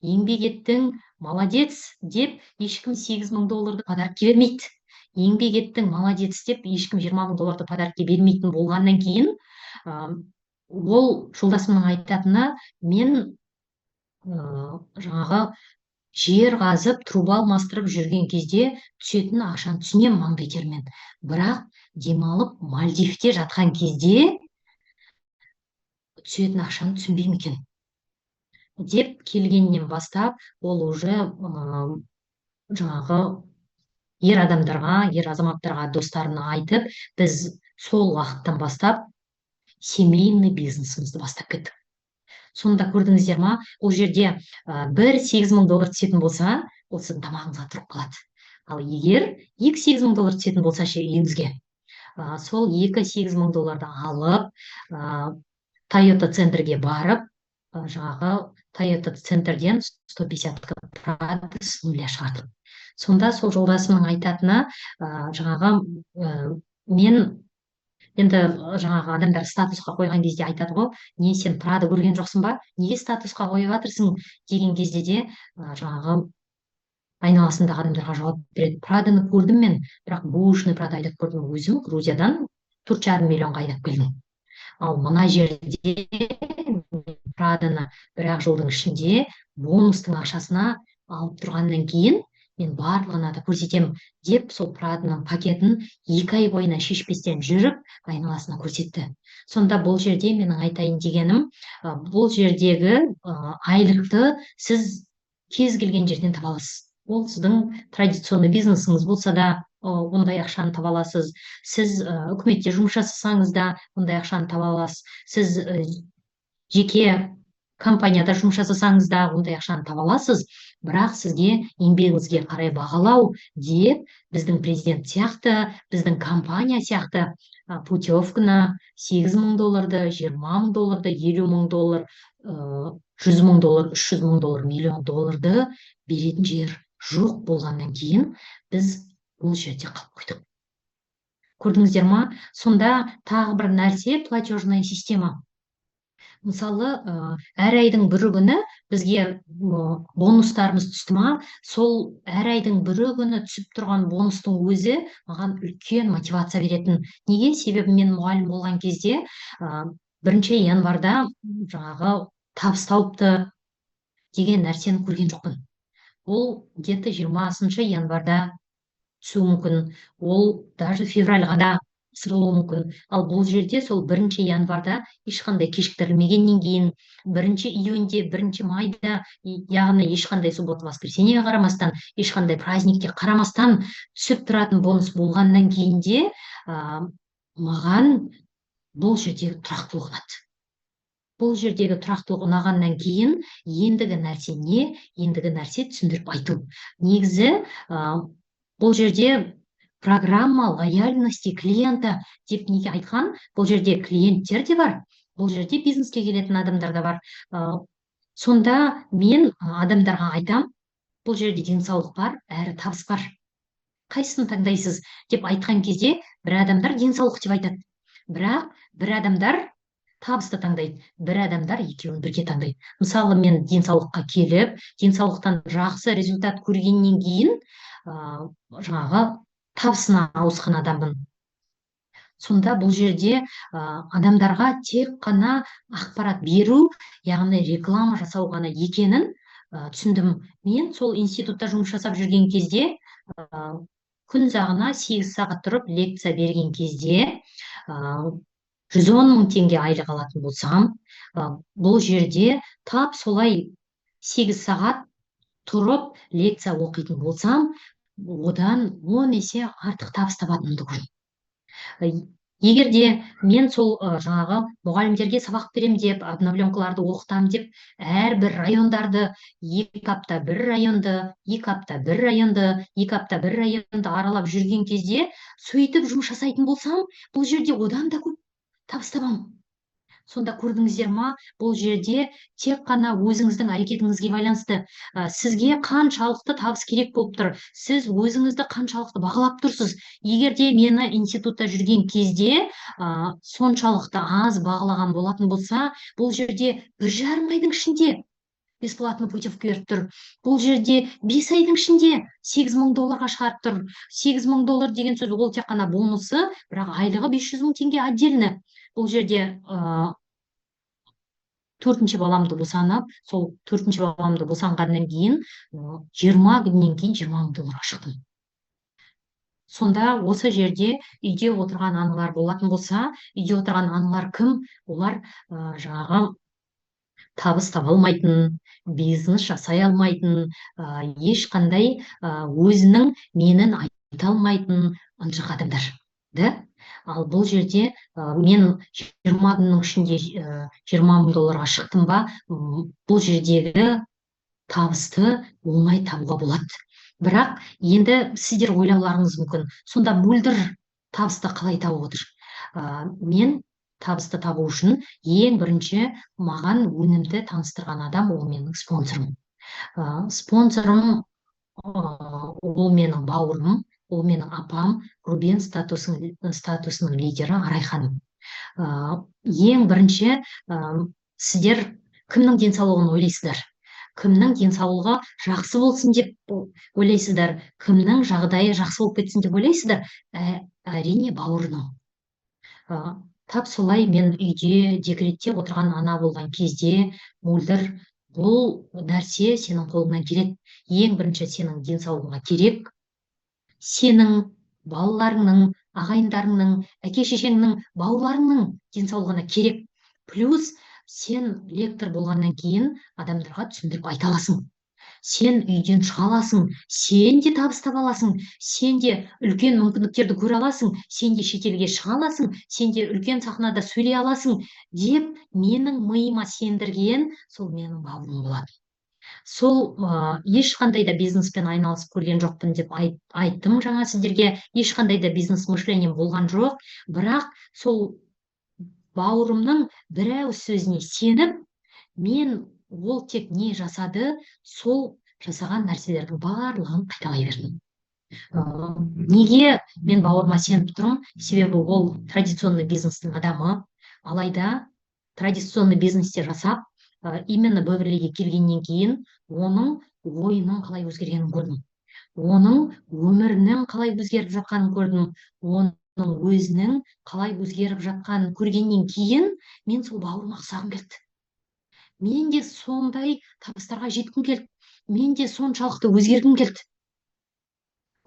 Еңбек еттің, молодец деп ешкім $8,000 подарки бермейді. Еңбек еттің, молодец деп ешкім $20,000 подарки бермейтін болғаннан кейін, ол жолдасымның айтатыны, мен жаңағы жер қазып, труба алмастырып жүрген кезде түсетін ақшаны түсінем маңдай термен. Бірақ демалып Мальдивте жатқан кезде түсетін ақшаны түсінбеймін екен деп келгеннен бастап, ол уже жаңағы ер адамдарға, ер азаматтарға, достарына айтып, біз сол уақыттан бастап семейный бизнесімізді бастап кеттік. Сонда көрдіңіздер ма, ол жерде бір $8,000 түсетін болса, ол сіздің тамағыңызға тұрып қалады. Ал егер екі $8,000 түсетін болса үйіңізге, сол екі $8,000 алып, Toyota центрге барып, жаңағы Toyota центрден 150 Prado с нуля шығардық. Сонда сол жолдасымның айтатыны, жаңағы мен енді жаңағы адамдар статусқа қойған кезде айтады ғой, не сен Prado көрген жоқсың ба? Неге статусқа қойып жатырсың деген кезде де жаңағы айналасындағы адамдарға жауап береді. Pradoны көрдім мен, бірақ бушный Prado айдап көрдім. Өзім Грузиядан 4,5 миллионға айдап келдім. Ал мына жерде Pradoны 1 жылдың ішінде бонустың ақшасына алып тұрғаннан кейін мен барлығына да көрсетем деп, сол Pradoның пакетін 2 ай бойына шешпестен жүріп, айналасына көрсетті. Сонда бұл жерде менің айтайын дегенім, бұл жердегі айлықты сіз кез келген жерден таба аласыз. Ол сіздің традиционный бизнесіңіз болса да, ондай ақшаны таба аласыз. Сіз үкіметте жұмыс жасасаңыз да, ондай ақшаны таба аласыз. Сіз жеке компанияда жұмыс жасасаңыз да, ондай ақшаны таба аласыз. Бірақ сізге еңбегіңізге қарай бағалау деп, біздің президент сияқты, біздің компания сияқты путевканы $8,000, $20,000, $50,000, $100,000, $300,000, $1,000,000 беретін жер жоқ болғаннан кейін біз бұл жерде қалып қойдық. Көрдіңіздер ма? Сонда тағы бір нәрсе платежная система. Мысалы, әр айдың бір күні бізге бонустарымыз түсті ма, сол әр айдың бір күні түсіп тұрған бонустың өзі маған үлкен мотивация беретін. Неге? Себебі мен мұғалім болған кезде 1 январда жаңағы табыс тауыпты деген нәрсені көрген жоқпын. Ол где-то 20 январда түсуі мүмкін. Ол даже февральға да тапсырылуы мүмкін. Ал бұл жерде сол 1 январда ешқандай кешіктірілмегеннен кейін, 1 июньде, 1 майда, яғни ешқандай суббота-воскресеньеге қарамастан, ешқандай праздникке қарамастан түсіп тұратын бонус болғаннан кейін де маған бұл жердегі тұрақтылық ұнады. Бұл жердегі тұрақтылық ұнағаннан кейін ендігі нәрсе не? Ендігі нәрсе түсіндіріп айту. Негізі бұл жерде программа лояльности клиента деп неге айтқан? Бұл жерде клиенттер де бар, бұл жерде бизнеске келетін адамдар да бар. Сонда мен адамдарға айтам, бұл жерде денсаулық бар, әрі табыс бар. Қайсысын таңдайсыз деп айтқан кезде, бір адамдар денсаулық деп айтады. Бірақ бір адамдар табысты таңдайды, бір адамдар екеуін бірге таңдайды. Мысалы, мен денсаулыққа келіп, денсаулықтан жақсы результат көргеннен кейін жаңағы табысына ауысқан адаммын. Сонда бұл жерде адамдарға тек қана ақпарат беру, яғни реклама жасау ғана екенін түсіндім. Мен сол институтта жұмыс жасап жүрген кезде, күн жағына 8 сағат тұрып лекция берген кезде 110 мың теңге айлық алатын болсам, бұл жерде тап солай 8 сағат тұрып лекция оқитын болсам, одан 10 есе артық табыс табатынымды көрдім. Егер де мен сол жаңағы мұғалімдерге сабақ берем деп, обновленкаларды оқытам деп, әрбір райондарды 2 апта бір районды, 2 апта бір районды, 2 апта бір районды аралап жүрген кезде, сөйтіп жұмыс жасайтын болсам, бұл жерде одан да көп табыс табамын. Сонда көрдіңіздер ма, бұл жерде тек қана өзіңіздің әрекетіңізге байланысты. Сізге қаншалықты табыс керек болып тұр, сіз өзіңізді қаншалықты бағалап тұрсыз. Егер де мені институтта жүрген кезде соншалықты аз бағалаған болатын болса, бұл жерде 1,5 айдың ішінде бесплатно путевка беріп тұр. Бұл жерде 5 айдың ішінде $8,000 шығарып тұр. $8,000 деген сөз ол тек қана бонусы, бірақ айлығы 500 мың теңге отдельно. Бұл жерде 4-ші баламды босанып, сол 4-ші баламды босанғаннан кейін 20 күннен кейін $20,000 шықтым. Сонда осы жерде үйде отырған аналар болатын болса, үйде отырған аналар кім? Олар жаңағы табыс таба алмайтын, бизнес жасай алмайтын, ешқандай өзінің менін айта алмайтын ынжық адамдар. Ал бұл жерде мен 20 күннің ішінде $20,000 шықтым ба, бұл жердегі табысты оңай табуға болады. Бірақ енді сіздер ойлауларыңыз мүмкін, сонда мөлдір табысты қалай табып отыр? Мен табысты табу үшін ең бірінші маған өнімді таныстырған адам ол менің спонсорым. Спонсорым ол менің бауырым, ол менің апам, Рубен статусының лидері Арайханым. Ең бірінші сіздер кімнің денсаулығын ойлайсыздар? Кімнің денсаулығы жақсы болсын деп ойлайсыздар? Кімнің жағдайы жақсы болып кетсін деп ойлайсыздар? Әрине бауырының. Тап солай мен үйде декретте отырған ана болған кезде мөлдір бұл нәрсе сенің қолыңнан келеді. Ең бірінші сенің денсаулығыңа керек. Сенің балаларыңның, ағайындарыңның, әке-шешеңнің, бауырларыңның денсаулығына керек. Плюс сен лектор болғаннан кейін адамдарға түсіндіріп айта аласың. Сен үйден шыға аласың, сен де табыс таба аласың, сен де үлкен мүмкіндіктерді көре аласың, сен де шетелге шыға аласың, сен де үлкен сахнада сөйлей аласың деп менің миыма сендірген сол менің бауырым болады. Сол ешқандай да бизнеспен айналысып көрген жоқпын деп айттым жаңа сіздерге. Ешқандай да бизнес мышлением болған жоқ, бірақ сол бауырымның бір ауыз сөзіне сеніп, мен ол тек не жасады, сол жасаған нәрселердің барлығын қайталай бердім. Неге мен бауырыма сеніп тұрмын? Себебі ол традиционный бизнестің адамы, алайда традиционный бизнесте жасап, именно Беверлиге келгеннен кейін оның ойының қалай өзгергенін көрдім. Оның өмірінің қалай өзгеріп жатқанын көрдім. Оның өзінің қалай өзгеріп жатқанын көргеннен кейін мен сол бауырыма ұқсағым келді. Мен де сондай табыстарға жеткім келді. Мен де соншалықты өзгергім келді.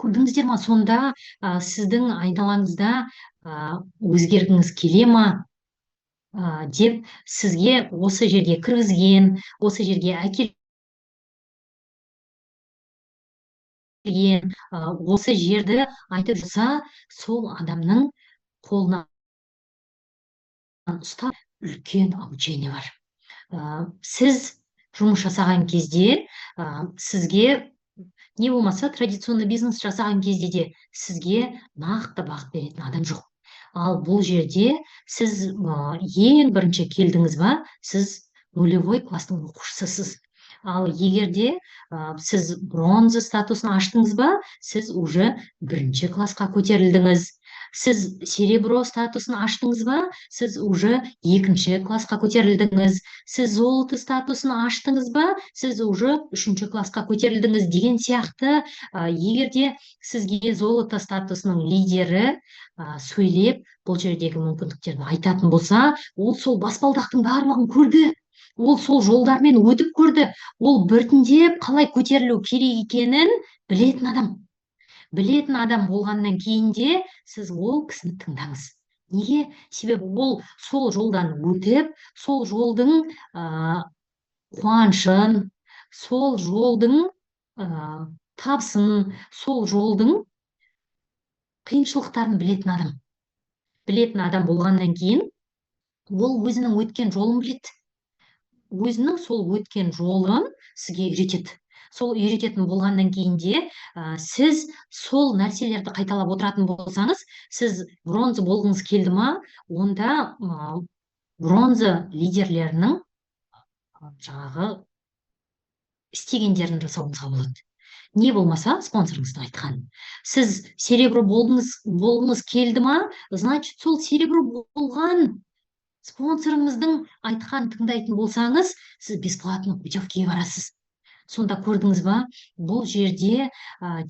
Көрдіңіздер ма, сонда сіздің айналаңызда өзгергіңіз келе ма деп сізге осы жерге кіргізген, осы жерге әкелген, осы жерді айтып жатса, сол адамның қолынан ұстап үлкен обучение бар. Сіз жұмыс жасаған кезде сізге не болмаса традиционный бизнес жасаған кезде де сізге нақты бағыт беретін адам жоқ. Ал бұл жерде сіз ең бірінші келдіңіз ба, сіз нулевой класстың оқушысысыз. Ал егерде сіз бронза статусын аштыңыз ба, сіз уже бірінші классқа көтерілдіңіз. Сіз серебро статусын аштыңыз ба, сіз уже екінші классқа көтерілдіңіз. Сіз золото статусын аштыңыз ба, сіз уже үшінші классқа көтерілдіңіз деген сияқты. Егерде сізге золото статусының лидері сөйлеп, бұл жердегі мүмкіндіктерді айтатын болса, ол сол баспалдақтың барлығын көрді. Ол сол жолдармен өтіп көрді. Ол біртіндеп қалай көтерілу керек екенін білетін адам. Білетін адам болғаннан кейін де сіз ол кісіні тыңдаңыз. Неге? Себебі ол сол жолдан өтіп, сол жолдың қуанышын, сол жолдың табысын, сол жолдың қиыншылықтарын білетін адам. Білетін адам болғаннан кейін ол өзінің өткен жолын біледі. Өзінің сол өткен жолын сізге үйретеді. Сол үйрететін болғаннан кейін де сіз сол нәрселерді қайталап отыратын болсаңыз, сіз бронза болғыңыз келді ма, онда бронза лидерлерінің жаңағы істегендерін жасауыңызға болады. Не болмаса спонсорыңыздың айтқан. Сіз серебро болғыңыз келді ма, значит, сол серебро болған спонсорыңыздың айтқан тыңдайтын болсаңыз, сіз бесплатно путевкеге барасыз. Сонда көрдіңіз ба, бұл жерде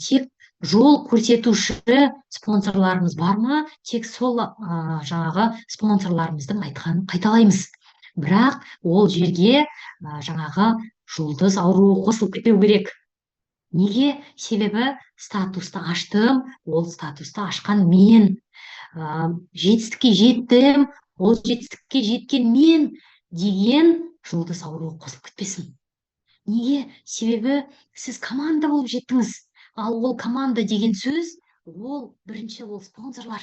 тек жол көрсетуші спонсорларымыз бар ма, тек сол жаңағы спонсорларымыздың айтқанын қайталаймыз. Бірақ ол жерге жаңағы жұлдыз ауруы қосылып кетпеу керек. Неге? Себебі статусты аштым, ол статусты ашқан мен. Жетістікке жеттім, ол жетістікке жеткен мен деген жұлдыз ауруы қосылып кетпесін. Неге? Себебі сіз команда болып жеттіңіз. Ал ол команда деген сөз, ол бірінші ол спонсорлар.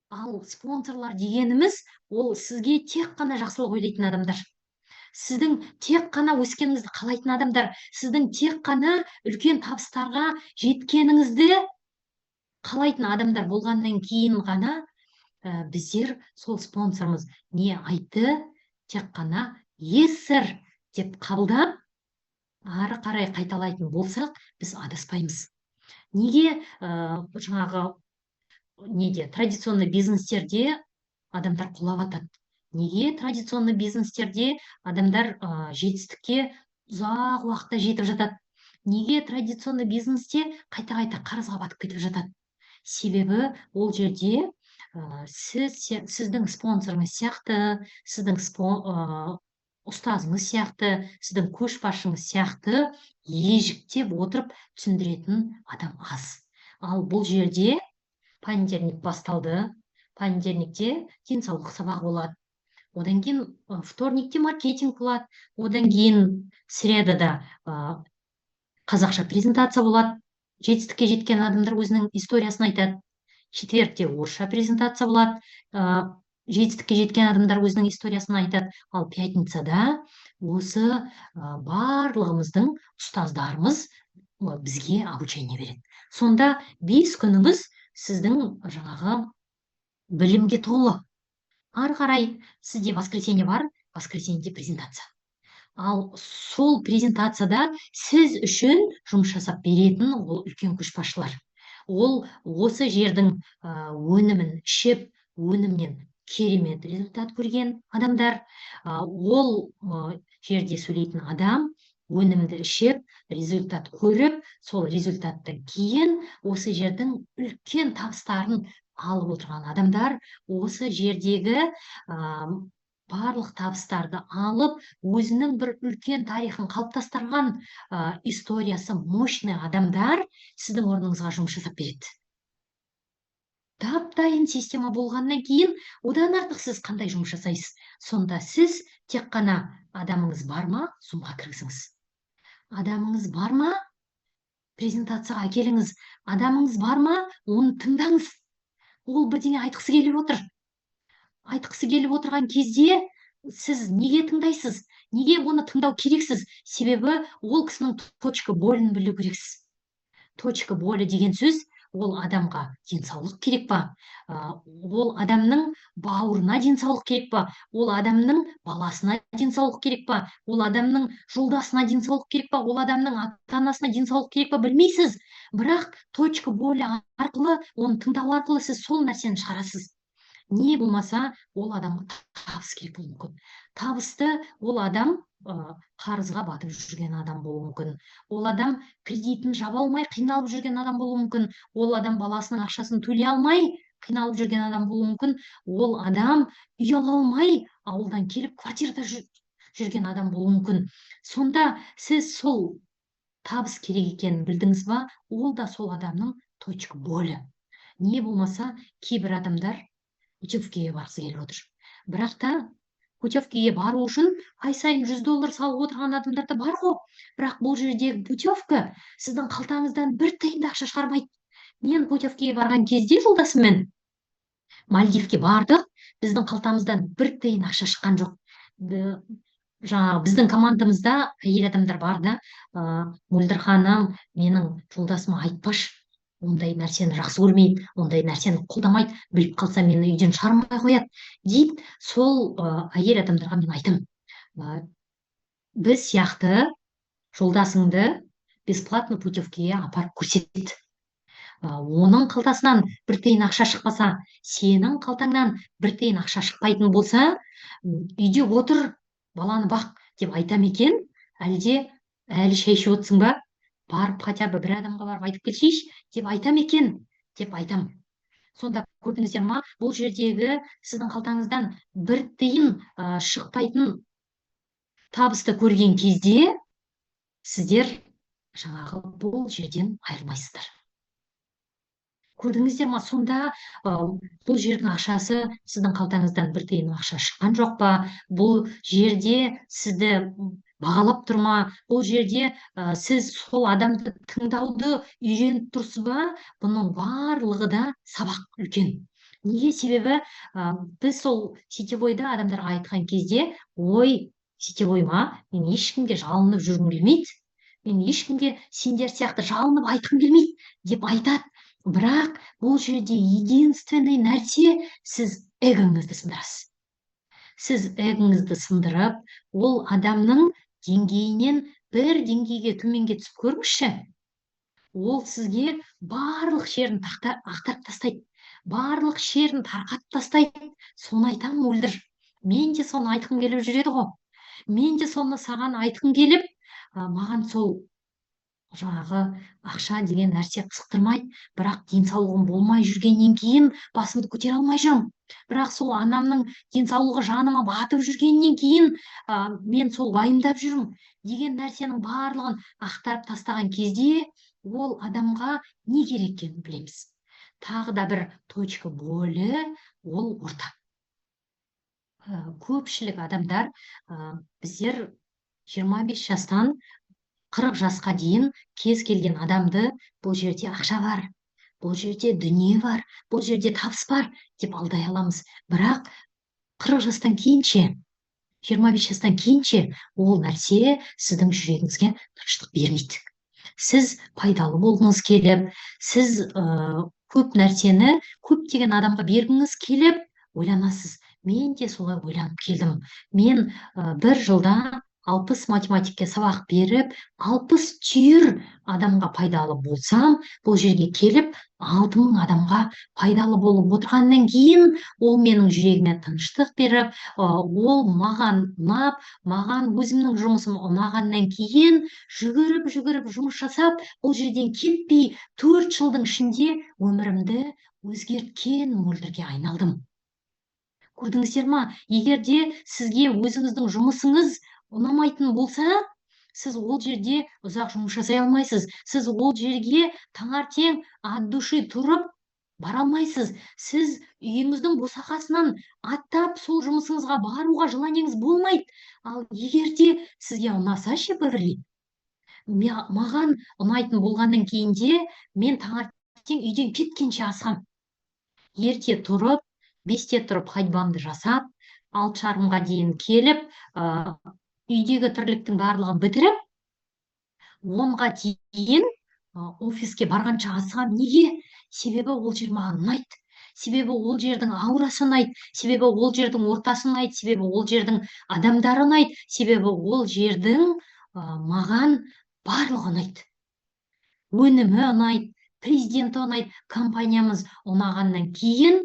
Ал спонсорлар дегеніміз, ол сізге тек қана жақсылық ойлайтын адамдар. Сіздің тек қана өскеніңізді қалайтын адамдар. Сіздің тек қана үлкен табыстарға жеткеніңізді қалайтын адамдар болғаннан кейін ғана біздер сол спонсорымыз не айтты, тек қана ессір деп қабылдап, ары қарай қайталайтын болсақ, біз адаспаймыз. Неге жаңағы традиционный бизнестерде адамдар құлап атады? Неге традиционный бизнестерде адамдар жетістікке ұзақ уақытта жетіп жатады? Неге традиционный бизнесте қайта-қайта қарызға батып кетіп жатады? Себебі ол жерде сіздің спонсорыңыз сияқты, сіздің ұстазыңыз сияқты, сіздің көшбасшыңыз сияқты ежіктеп отырып түсіндіретін адам аз. Ал бұл жерде понедельник басталды. Понедельникте денсаулық сабағы болады. Одан кейін вторникте маркетинг болады. Одан кейін средада қазақша презентация болады. Жетістікке жеткен адамдар өзінің историясын айтады. Четвертте орысша презентация болады. Жетістікке жеткен адамдар өзінің историясын айтады. Ал пятницада осы барлығымыздың ұстаздарымыз бізге обучение береді. Сонда 5 күніңіз сіздің жаңағы білімге толы. Ары қарай сізде воскресенье бар, воскресеньеде презентация. Ал сол презентацияда сіз үшін жұмыс жасап беретін ол үлкен көшбасшылар. Ол осы жердің өнімін ішіп, өнімнен керемет результат көрген адамдар. Ол жерде сөйлейтін адам өнімді ішіп, результат көріп, сол результаттан кейін осы жердің үлкен табыстарын алып отырған адамдар. Осы жердегі барлық табыстарды алып, өзінің бір үлкен тарихын қалыптастырған историясы мощный адамдар сіздің орныңызға жұмыс жасап береді. Дайын система болғаннан кейін, одан артық сіз қандай жұмыс жасайсыз? Сонда сіз тек қана адамыңыз бар ма, сумға кіргізіңіз. Адамыңыз бар ма, презентацияға әкеліңіз. Адамыңыз бар ма, оны тыңдаңыз. Ол бірдеңе айтқысы келіп отыр. Айтқысы келіп отырған кезде сіз неге тыңдайсыз? Неге оны тыңдау керексіз? Себебі ол кісінің точка болін білу керексіз. Точка болі деген сөз, ол адамға денсаулық керек па? Ол адамның бауырына денсаулық керек па? Ол адамның баласына денсаулық керек па? Ол адамның жолдасына денсаулық керек па? Ол адамның ата-анасына денсаулық керек па? Білмейсіз. Бірақ точка болі арқылы, оны тыңдау арқылы сіз сол нәрсені шығарасыз. Не болмаса, ол адамға табыс керек болуы мүмкін. Табысты ол адам қарызға батып жүрген адам болуы мүмкін. Ол адам кредитін жаба алмай қиналып жүрген адам болуы мүмкін. Ол адам баласының ақшасын төлей алмай қиналып жүрген адам болуы мүмкін. Ол адам үй ала алмай ауылдан келіп квартирада жүрген адам болуы мүмкін. Сонда сіз сол табыс керек екенін білдіңіз ба? Ол да сол адамның точка болі. Не болмаса, кейбір адамдар путевкеге барғысы келіп отыр. Бірақ та путевкеге бару үшін ай сайын $100 салып отырған адамдар да бар ғой. Бірақ бұл жердегі путевка сіздің қалтаңыздан бір тиын ақша шығармайды. Мен путевкеге барған кезде жолдасыммен Мальдивке бардық, біздің қалтамыздан бір тиын ақша шыққан жоқ. Жаңағы біздің командамызда әйел адамдар бар да, Мөлдір ханым, менің жолдасыма айтпашы, ондай нәрсені жақсы көрмейді, ондай нәрсені қолдамайды, біліп қалса мені үйден шығармай қояды дейді. Сол әйел адамдарға мен айтам, біз сияқты жолдасыңды бесплатно путевкеге апарып көрсет. Оның қалтасынан бір тиын ақша шықпаса, сенің қалтаңнан бір тиын ақша шықпайтын болса, үйде отыр, баланы бақ деп айтам екен, әлде әлі шай ішіп отырсың ба? Барып, хотя бы бір адамға барып айтып келшейші деп айтам екен, деп айтам. Сонда көрдіңіздер ма, бұл жердегі сіздің қалтаңыздан бір тиын шықпайтын табысты көрген кезде сіздер жаңағы бұл жерден айырмайсыздар. Көрдіңіздер ма, сонда бұл жердің ақшасы сіздің қалтаңыздан бір тиын ақша шыққан жоқ па? Бұл жерде сізді бағалап тұрма? Бұл жерде сіз сол адамды тыңдауды үйреніп тұрсыз ба? Бұның барлығы да сабақ үлкен. Неге? Себебі біз сол сетевойда адамдарға айтқан кезде, ой, сетевой ма, мен ешкімге жалынып жүргім келмейді, мен ешкімге сендер сияқты жалынып айтқым келмейді деп айтады. Бірақ бұл жерде единственный нәрсе, сіз эгоңызды сындырасыз. Сіз эгоңызды сындырып, ол адамның деңгейінен бір деңгейге төменге түсіп көріңізші. Ол сізге барлық жерін ақтарып тастайды, барлық жерін тарқатып тастайды. Соны айтам, Мөлдір. Мен де соны айтқым келіп жүреді ғой. Мен де соны саған айтқым келіп, маған сол жаңағы ақша деген нәрсе қызықтырмайды. Бірақ денсаулығым болмай жүргеннен кейін басымды көтере алмай жүрмін. Бірақ сол анамның денсаулығы жаныма батып жүргеннен кейін мен сол уайымдап жүрмін деген нәрсенің барлығын ақтарып тастаған кезде ол адамға не керек екенін білеміз. Тағы да бір точка болі, ол орта. Көпшілік адамдар, біздер 25 жастан 40 жасқа дейін кез келген адамды бұл жерде ақша бар, бұл жерде дүние бар, бұл жерде табыс бар деп алдай аламыз. Бірақ 40 жастан кейінше, 25 жастан кейінше ол нәрсе сіздің жүрегіңізге тыныштық бермейді. Сіз пайдалы болғыңыз келіп, сіз көп нәрсені көптеген адамға бергіңіз келіп, ойланасыз. Мен де солай ойланып келдім. Мен бір жылда 60 математикке сабақ беріп, 60 түйір адамға пайдалы болсам, бұл жерге келіп, 6000 адамға пайдалы болып отырғаннан кейін, ол менің жүрегіме тыныштық беріп, ол маған ұнап, маған өзімнің жұмысым ұнағаннан кейін, жүгіріп жұмыс жасап, бұл жерден кетпей 4 жылдың ішінде өмірімді өзгерткен Мөлдірге айналдым. Көрдіңіздер ма? Егер де сізге өзіңіздің жұмысыңыз ұнамайтын болса, сіз ол жерде ұзақ жұмыс жасай алмайсыз. Сіз ол жерге таңертең от души тұрып бара алмайсыз. Сіз үйіңіздің босағасынан аттап сол жұмысыңызға баруға желаниеңіз болмайды. Ал егер де сізге ұнаса ше, Беверли, маған ұнайтын болғаннан кейін де мен таңертең үйден кеткенше асығам. Ерте тұрып, 5-те тұрып ходьбамды жасап, 6:30-ға дейін келіп, үйдегі тірліктің барлығын бітіріп, 10-ға дейін офиске барғанша асығам. Неге? Себебі ол жер маған ұнайды. Себебі ол жердің аурасы ұнайды. Себебі ол жердің ортасы ұнайды. Себебі ол жердің адамдары ұнайды. Себебі ол жердің маған барлығы ұнайды. Өнімі ұнайды, президенті ұнайды, компаниямыз ұнағаннан кейін,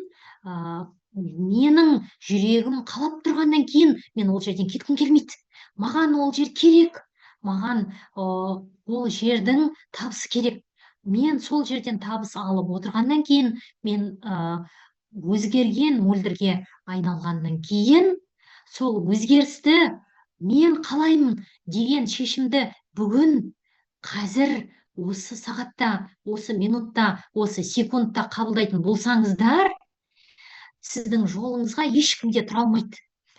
менің жүрегім қалап тұрғаннан кейін мен ол жерден кеткім келмейді. Маған ол жер керек. Маған ол жердің табысы керек. Мен сол жерден табыс алып отырғаннан кейін, мен өзгерген мөлдірге айналғаннан кейін, сол өзгерісті мен қалаймын деген шешімді бүгін, қазір, осы сағатта, осы минутта, осы секундта қабылдайтын болсаңыздар, сіздің жолыңызға ешкімде тұра алмайды.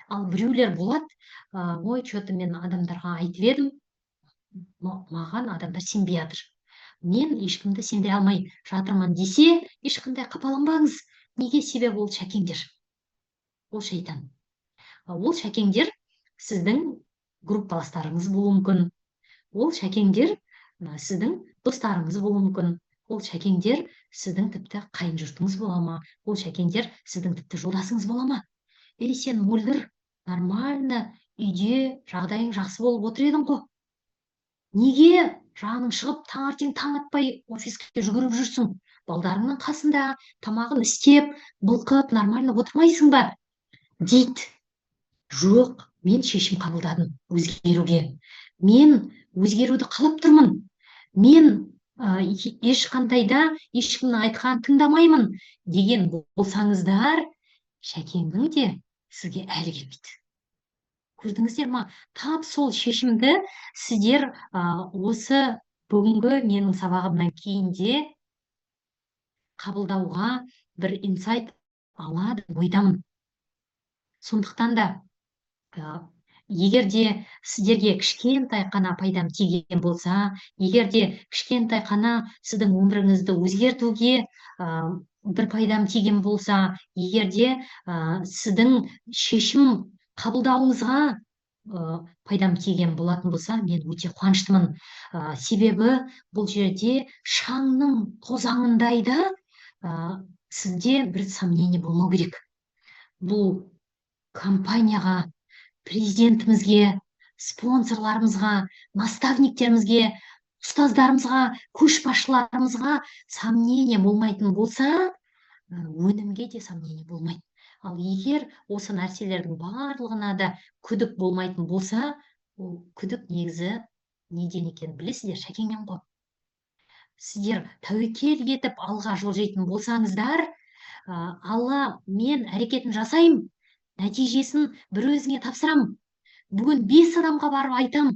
Ал біреулер болады, ой, что-то мен адамдарға айтып едім, маған адамдар сенбей жатыр. Мен ешкімді сендіре алмай жатырмын десе, ешқандай қапаланбаңыз. Неге? Себебі ол шәкеңдер. Ол шайтан. Ол шәкеңдер сіздің группаластарыңыз болуы мүмкін. Ол шәкеңдер сіздің достарыңыз болуы мүмкін. Ол шәкеңдер сіздің тіпті қайын жұртыңыз бола ма? Ол шәкеңдер сіздің тіпті жолдасыңыз бола ма? Или сен мөлдір, нормально, үйде жағдайың жақсы болып отыр едің ғой. Неге жаның шығып таңертең таң атпай офиске жүгіріп жүрсің? Балдарыңның қасында тамағын істеп, былқып, нормально отырмайсың ба? Дейді. Жоқ, мен шешім қабылдадым өзгеруге. Мен өзгеруді қалап тұрмын. Мен ешқандайда ешкімнің айтқан тыңдамаймын деген болсаңыздар, шәкеңнің де сізге әлі келмейді. Көрдіңіздер ма? Тап сол шешімді сіздер осы бүгінгі менің сабағымнан кейін де қабылдауға бір инсайт алады ойдамын. Сондықтан да егер де сіздерге кішкентай қана пайдам тиген болса, егер де кішкентай қана сіздің өміріңізді өзгертуге бір пайдам тиген болса, егер де сіздің шешім қабылдауыңызға пайдам тиген болатын болса, мен өте қуаныштымын. Себебі бұл жерде шаңның тозаңындай да сізде бір сомнение болмау керек. Бұл компанияға, президентімізге, спонсорларымызға, наставниктерімізге, ұстаздарымызға, көшбасшыларымызға сомнение болмайтын болса, өнімге де сомнение болмайды. Ал егер осы нәрселердің барлығына да күдік болмайтын болса, ол күдік негізі неден екенін білесіздер, шәкеңнен ғой. Сіздер тәуекел етіп алға жылжитын болсаңыздар, алла, мен әрекетін жасаймын, нәтижесін бір өзіңе тапсырам. Бүгін 5 адамға барып айтам,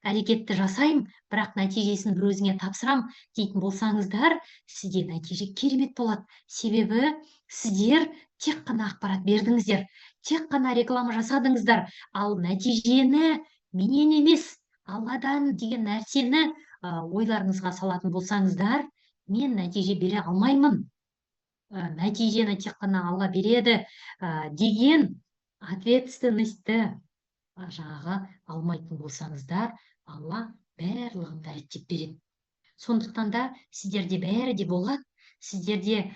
әрекетті жасайым, бірақ нәтижесін бір өзіңе тапсырам дейтін болсаңыздар, сізде нәтиже керемет болады. Себебі сіздер тек қана ақпарат бердіңіздер, тек қана реклама жасадыңыздар, ал нәтижені менен емес, Алладан деген нәрсені ойларыңызға салатын болсаңыздар, мен нәтиже бере алмаймын. Нәтижені тек қана Алла береді деген ответственностьті жаңағы алмайтын болсаңыздар, Алла барлығын реттеп береді. Сондықтан да сіздерде бәрі де болады, сіздерде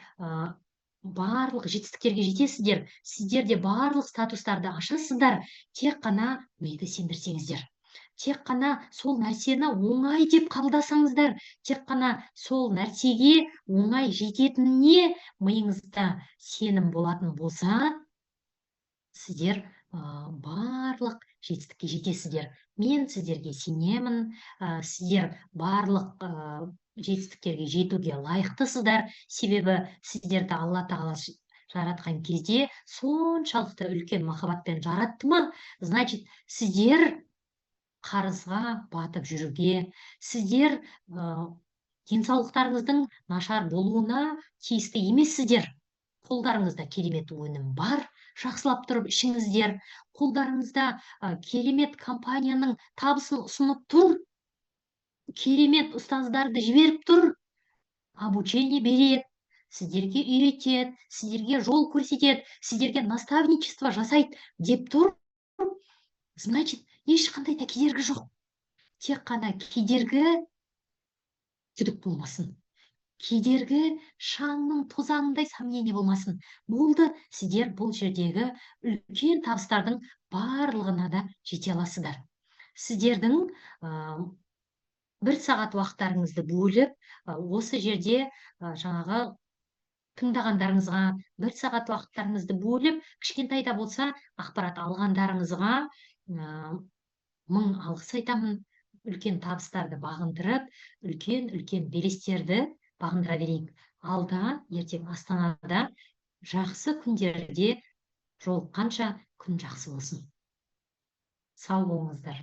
барлық жетістіктерге жетесіздер, сіздерде барлық статустарды ашасыздар, тек қана миды сендірсеңіздер. Тек қана сол нәрсені оңай деп қабылдасаңыздар, тек қана сол нәрсеге оңай жететініне миыңызда сенім болатын болса, сіздер барлық жетістікке жетесіздер. Мен сіздерге сенемін, сіздер барлық жетістіктерге жетуге лайықтысыздар, себебі сіздерді Алла Тағала жаратқан кезде соншалықты үлкен махаббатпен жаратты ма, значит, сіздер қарызға батып жүруге, сіздер денсаулықтарыңыздың нашар болуына тиісті емессіздер. Қолдарыңызда керемет өнім бар, жақсылап тұрып ішіңіздер. Қолдарыңызда керемет компанияның табысын ұсынып тұр, керемет ұстаздарды жіберіп тұр, обучение береді, сіздерге үйретеді, сіздерге жол көрсетеді, сіздерге наставничество жасайды деп тұр. Значит, ешқандай да кедергі жоқ. Тек қана кедергі күдік болмасын. Кедергі шаңның тозаңындай сомнение болмасын. Болды, сіздер бұл жердегі үлкен табыстардың барлығына да жете аласыздар. Сіздердің 1 сағат уақыттарыңызды бөліп, осы жерде жаңағы тыңдағандарыңызға 1 сағат уақыттарыңызды бөліп, кішкентай да болса ақпарат алғандарыңызға мың алғыс айтамын. Үлкен табыстарды бағындырып, үлкен белестерді бағындыра берейік. Алда, ертең Астанада жақсы күндерде жолыққанша күн жақсы болсын. Сау болыңыздар.